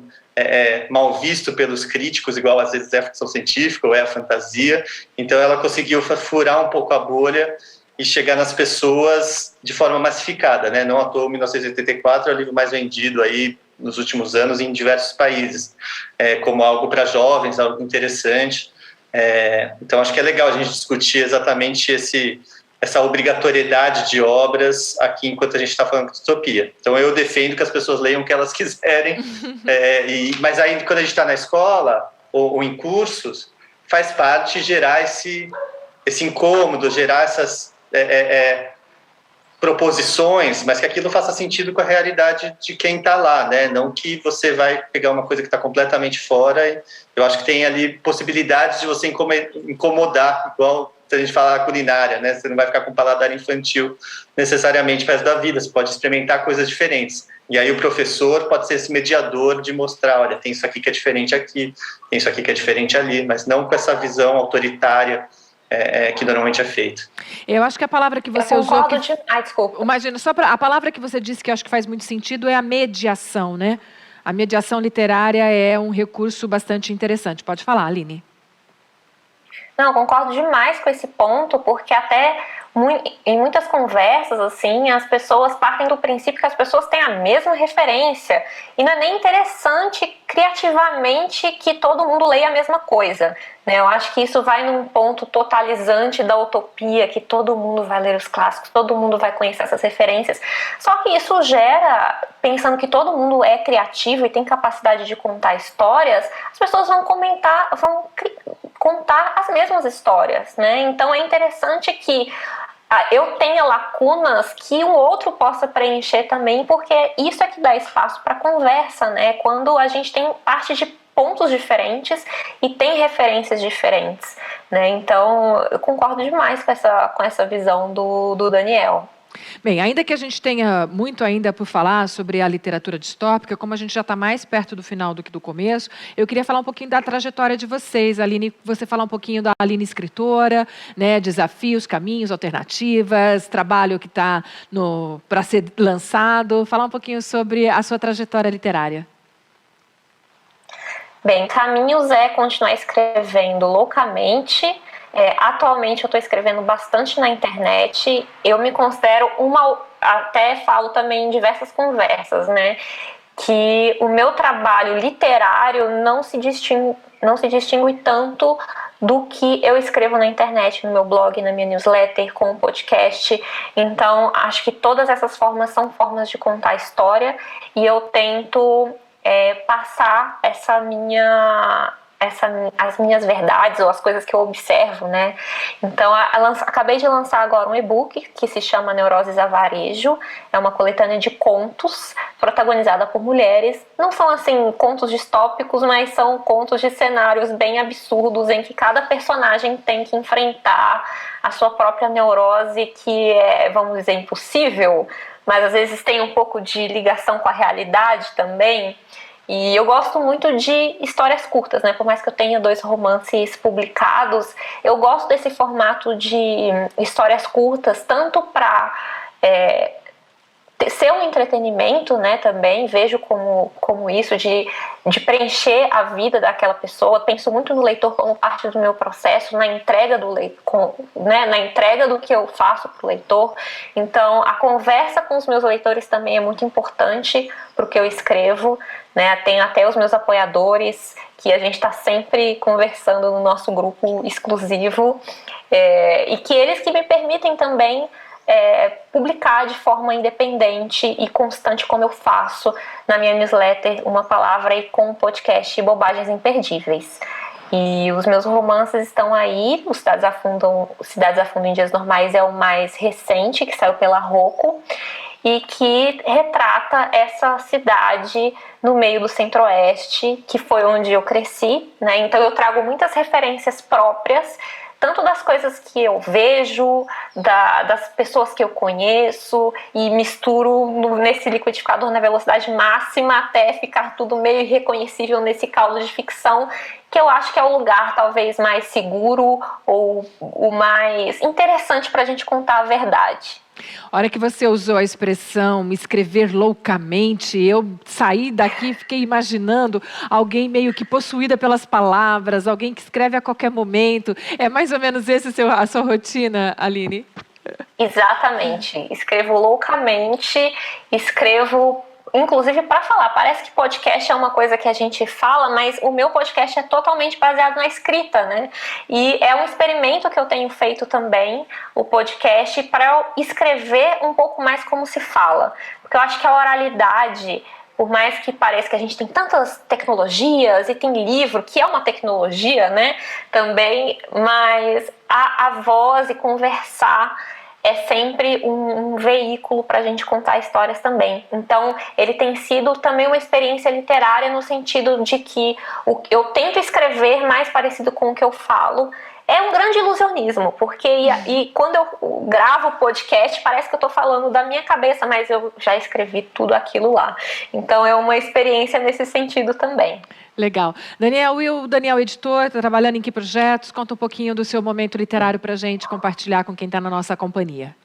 mal visto pelos críticos, igual às vezes é a ficção científica ou é a fantasia. Então, ela conseguiu furar um pouco a bolha e chegar nas pessoas de forma massificada, né? Não à toa, 1984 é o livro mais vendido aí nos últimos anos em diversos países, como algo para jovens, algo interessante. Então, acho que é legal a gente discutir exatamente essa obrigatoriedade de obras aqui enquanto a gente está falando de distopia. Então, eu defendo que as pessoas leiam o que elas quiserem, mas aí, quando a gente está na escola ou em cursos, faz parte gerar esse incômodo, gerar essas proposições, mas que aquilo faça sentido com a realidade de quem está lá, né? Não que você vai pegar uma coisa que está completamente fora. Eu acho que tem ali possibilidades de você incomodar, igual a gente fala na culinária, né? Você não vai ficar com paladar infantil necessariamente para o resto da vida, você pode experimentar coisas diferentes. E aí o professor pode ser esse mediador de mostrar, olha, tem isso aqui que é diferente aqui, tem isso aqui que é diferente ali, mas não com essa visão autoritária que normalmente é feito. Eu acho que a palavra que você usou... Desculpa. Imagina, a palavra que você disse que eu acho que faz muito sentido é a mediação, né? A mediação literária é um recurso bastante interessante. Pode falar, Aline. Não, concordo demais com esse ponto, porque até em muitas conversas, assim, as pessoas partem do princípio que as pessoas têm a mesma referência. E não é nem interessante criativamente que todo mundo leia a mesma coisa, né? Eu acho que isso vai num ponto totalizante da utopia, que todo mundo vai ler os clássicos, todo mundo vai conhecer essas referências. Só que isso gera, pensando que todo mundo é criativo e tem capacidade de contar histórias, as pessoas vão contar as mesmas histórias, né? Então é interessante que eu tenha lacunas que o outro possa preencher também, porque isso é que dá espaço para conversa, né? Quando a gente tem parte de pontos diferentes e tem referências diferentes, né? Então eu concordo demais com essa visão do Daniel. Bem, ainda que a gente tenha muito ainda por falar sobre a literatura distópica, como a gente já está mais perto do final do que do começo, eu queria falar um pouquinho da trajetória de vocês. Aline, você falar um pouquinho da Aline escritora, né, desafios, caminhos, alternativas, trabalho que está para ser lançado. Falar um pouquinho sobre a sua trajetória literária. Bem, caminhos é continuar escrevendo loucamente. Atualmente eu estou escrevendo bastante na internet. Eu me considero até falo também em diversas conversas, né, que o meu trabalho literário não se distingue tanto do que eu escrevo na internet, no meu blog, na minha newsletter, com o podcast. Então, acho que todas essas formas são formas de contar história e eu tento passar as minhas verdades ou as coisas que eu observo, né? Então, acabei de lançar agora um e-book que se chama Neuroses a Varejo. É uma coletânea de contos protagonizada por mulheres. Não são, assim, contos distópicos, mas são contos de cenários bem absurdos em que cada personagem tem que enfrentar a sua própria neurose, que é, vamos dizer, impossível, mas às vezes tem um pouco de ligação com a realidade também. E eu gosto muito de histórias curtas, né? Por mais que eu tenha 2 romances publicados, eu gosto desse formato de histórias curtas, tanto para ser um entretenimento, né? Também vejo como isso de preencher a vida daquela pessoa. Penso muito no leitor como parte do meu processo, na entrega do leitor, né? Na entrega do que eu faço para o leitor. Então, a conversa com os meus leitores também é muito importante para o que eu escrevo, né? Tenho até os meus apoiadores, que a gente está sempre conversando no nosso grupo exclusivo, e que eles que me permitem também publicar de forma independente e constante, como eu faço na minha newsletter Uma Palavra e com o podcast Bobagens Imperdíveis. E os meus romances estão aí. O Cidades Afundam em Dias Normais é o mais recente, que saiu pela Rocco. e que retrata essa cidade no meio do Centro-Oeste, que foi onde eu cresci, né? Então eu trago muitas referências próprias, tanto das coisas que eu vejo, das pessoas que eu conheço, e misturo nesse liquidificador na velocidade máxima até ficar tudo meio irreconhecível nesse caldo de ficção, que eu acho que é o lugar talvez mais seguro ou o mais interessante para a gente contar a verdade. A hora que você usou a expressão escrever loucamente, eu saí daqui e fiquei imaginando alguém meio que possuída pelas palavras, alguém que escreve a qualquer momento. É mais ou menos esse a sua rotina, Aline? Exatamente. Escrevo loucamente, escrevo inclusive para falar. Parece que podcast é uma coisa que a gente fala, mas o meu podcast é totalmente baseado na escrita, né? E é um experimento que eu tenho feito também, o podcast, para escrever um pouco mais como se fala. Porque eu acho que a oralidade, por mais que pareça que a gente tem tantas tecnologias e tem livro, que é uma tecnologia, né? Também, mas a voz e conversar é sempre um veículo para a gente contar histórias também. Então, ele tem sido também uma experiência literária no sentido de que eu tento escrever mais parecido com o que eu falo. É um grande ilusionismo, porque e quando eu gravo o podcast, parece que eu estou falando da minha cabeça, mas eu já escrevi tudo aquilo lá. Então, é uma experiência nesse sentido também. Legal. Daniel, e o Daniel editor, está trabalhando em que projetos? Conta um pouquinho do seu momento literário para a gente compartilhar com quem está na nossa companhia.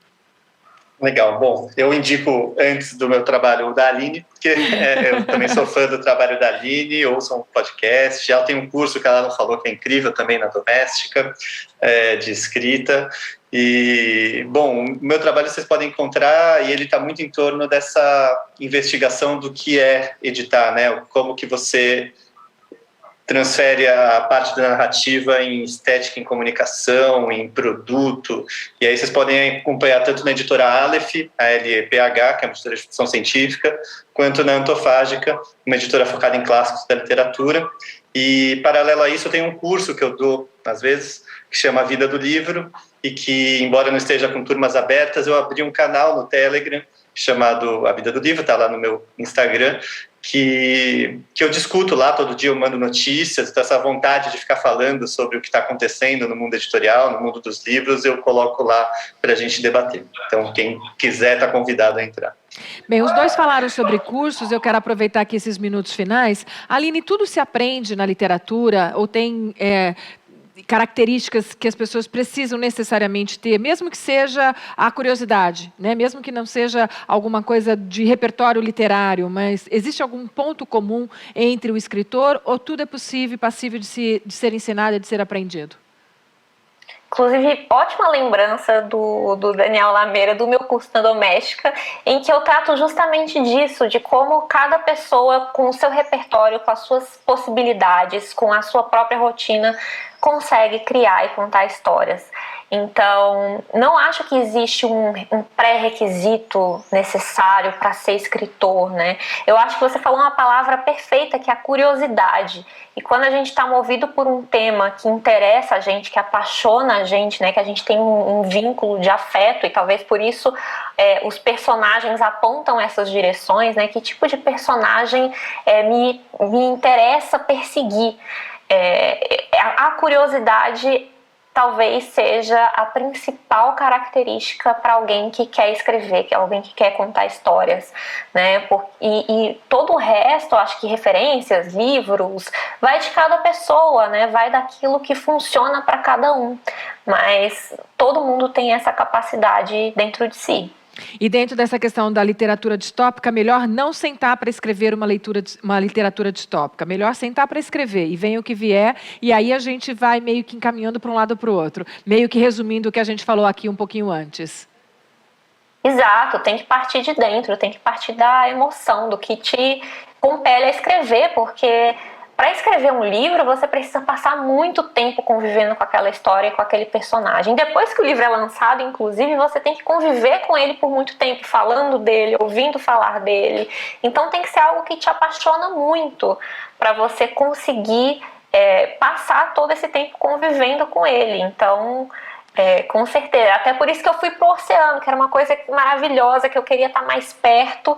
Legal. Bom, eu indico antes do meu trabalho o da Aline, porque eu também sou fã do trabalho da Aline, ouço um podcast, ela tem um curso que ela não falou que é incrível também na Doméstica, de escrita. E, bom, o meu trabalho vocês podem encontrar e ele está muito em torno dessa investigação do que é editar, né? Como que você transfere a parte da narrativa em estética, em comunicação, em produto. E aí vocês podem acompanhar tanto na editora Aleph, a LPH, que é uma editora de ficção científica, quanto na Antofágica, uma editora focada em clássicos da literatura. E, paralelo a isso, eu tenho um curso que eu dou, às vezes, que chama A Vida do Livro, e que, embora não esteja com turmas abertas, eu abri um canal no Telegram chamado A Vida do Livro, está lá no meu Instagram, que eu discuto lá, todo dia eu mando notícias, então essa vontade de ficar falando sobre o que está acontecendo no mundo editorial, no mundo dos livros, eu coloco lá para a gente debater. Então, quem quiser está convidado a entrar. Bem, os dois falaram sobre cursos, eu quero aproveitar aqui esses minutos finais. Aline, tudo se aprende na literatura ou tem características que as pessoas precisam necessariamente ter, mesmo que seja a curiosidade, né? Mesmo que não seja alguma coisa de repertório literário, mas existe algum ponto comum entre o escritor ou tudo é possível e passível de ser ensinado e de ser aprendido? Inclusive, ótima lembrança do Daniel Lameira, do meu curso na Doméstica, em que eu trato justamente disso, de como cada pessoa, com o seu repertório, com as suas possibilidades, com a sua própria rotina, consegue criar e contar histórias. Então, não acho que existe um pré-requisito necessário para ser escritor, né? Eu acho que você falou uma palavra perfeita, que é a curiosidade. E quando a gente está movido por um tema que interessa a gente, que apaixona a gente, né? Que a gente tem um vínculo de afeto, e talvez por isso os personagens apontam essas direções, né? Que tipo de personagem me interessa perseguir? A curiosidade talvez seja a principal característica para alguém que quer escrever, que é alguém que quer contar histórias, né? E todo o resto, acho que referências, livros, vai de cada pessoa, né? Vai daquilo que funciona para cada um. Mas todo mundo tem essa capacidade dentro de si. E dentro dessa questão da literatura distópica, melhor não sentar para escrever uma literatura distópica. Melhor sentar para escrever e venha o que vier, e aí a gente vai meio que encaminhando para um lado ou para o outro. Meio que resumindo o que a gente falou aqui um pouquinho antes. Exato, tem que partir de dentro, tem que partir da emoção, do que te compele a escrever, porque para escrever um livro, você precisa passar muito tempo convivendo com aquela história e com aquele personagem. Depois que o livro é lançado, inclusive, você tem que conviver com ele por muito tempo, falando dele, ouvindo falar dele. Então tem que ser algo que te apaixona muito para você conseguir passar todo esse tempo convivendo com ele. Então Com certeza. Até por isso que eu fui pro oceano, que era uma coisa maravilhosa, que eu queria estar mais perto.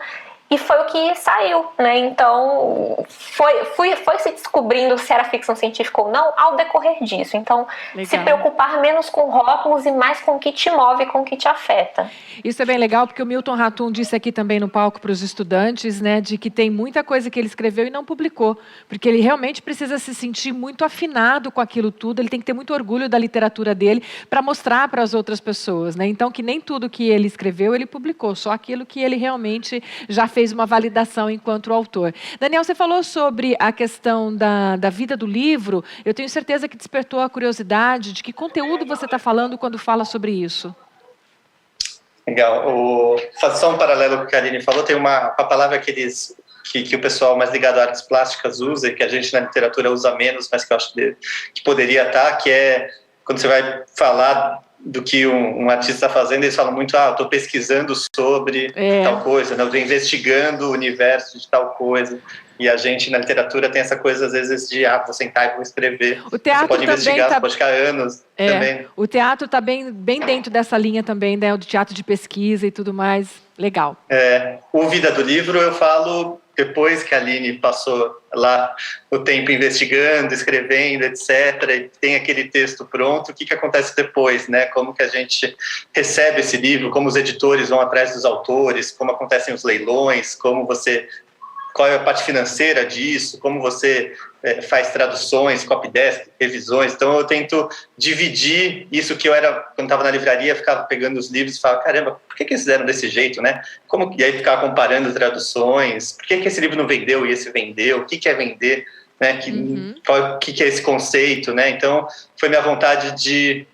E foi o que saiu, né? Então, foi se descobrindo se era ficção científica ou não ao decorrer disso. Então, se preocupar menos com rótulos e mais com o que te move, com o que te afeta. Isso é bem legal, porque o Milton Ratum disse aqui também no palco para os estudantes, né, de que tem muita coisa que ele escreveu e não publicou, porque ele realmente precisa se sentir muito afinado com aquilo tudo, ele tem que ter muito orgulho da literatura dele para mostrar para as outras pessoas, né? Então, que nem tudo que ele escreveu, ele publicou, só aquilo que ele realmente já fez uma validação enquanto autor. Daniel, você falou sobre a questão da vida do livro. Eu tenho certeza que despertou a curiosidade de que conteúdo você está falando quando fala sobre isso. Legal. Fazer só um paralelo com o que a Aline falou, tem uma palavra que o pessoal mais ligado a artes plásticas usa e que a gente na literatura usa menos, mas que eu acho que poderia estar, que é quando você vai falar do que um artista está fazendo, eles falam muito, estou pesquisando sobre tal coisa, né? Eu estou investigando o universo de tal coisa. E a gente, na literatura, tem essa coisa, às vezes, de vou sentar e vou escrever. O teatro você pode investigar, você pode ficar anos também. O teatro está bem dentro dessa linha também, né? Do teatro de pesquisa e tudo mais. Legal. O Vida do Livro, eu falo depois que a Aline passou lá o tempo investigando, escrevendo, etc., e tem aquele texto pronto, o que acontece depois, né? Como que a gente recebe esse livro, como os editores vão atrás dos autores, como acontecem os leilões, qual é a parte financeira disso, como você faz traduções, copydesk, revisões. Então, eu tento dividir isso que eu era, quando estava na livraria, ficava pegando os livros e falava, caramba, por que eles fizeram desse jeito, né? E aí ficava comparando traduções, por que esse livro não vendeu e esse vendeu, o que é vender, né? O que é esse conceito, né? Então, foi minha vontade de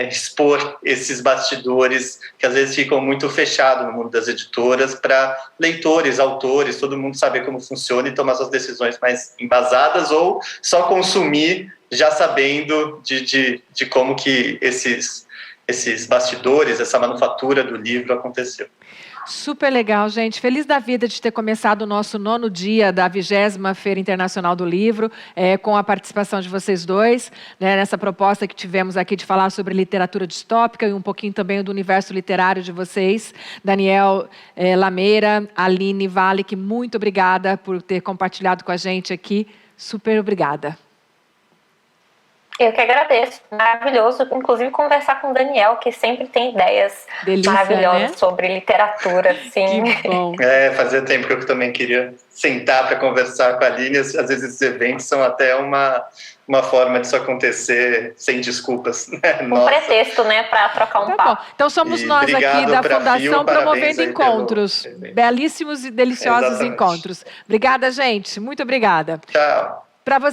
expor esses bastidores que às vezes ficam muito fechados no mundo das editoras para leitores, autores, todo mundo saber como funciona e tomar suas decisões mais embasadas ou só consumir já sabendo de como que esses bastidores, essa manufatura do livro aconteceu. Super legal, gente. Feliz da vida de ter começado o nosso 9º dia da 20ª Feira Internacional do Livro, com a participação de vocês dois, né, nessa proposta que tivemos aqui de falar sobre literatura distópica e um pouquinho também do universo literário de vocês. Daniel Lameira, Aline Wallach, muito obrigada por ter compartilhado com a gente aqui. Super obrigada. Eu que agradeço, maravilhoso, inclusive conversar com o Daniel, que sempre tem ideias maravilhosas, né? Sobre literatura, assim. Que bom. Fazia tempo que eu também queria sentar para conversar com a Aline, às vezes esses eventos são até uma forma disso acontecer sem desculpas. Né? Um pretexto, né, para trocar um papo. Bom. Então somos nós aqui da Fundação promovendo encontros, belíssimos e deliciosos encontros. Obrigada, gente, muito obrigada. Tchau. Para você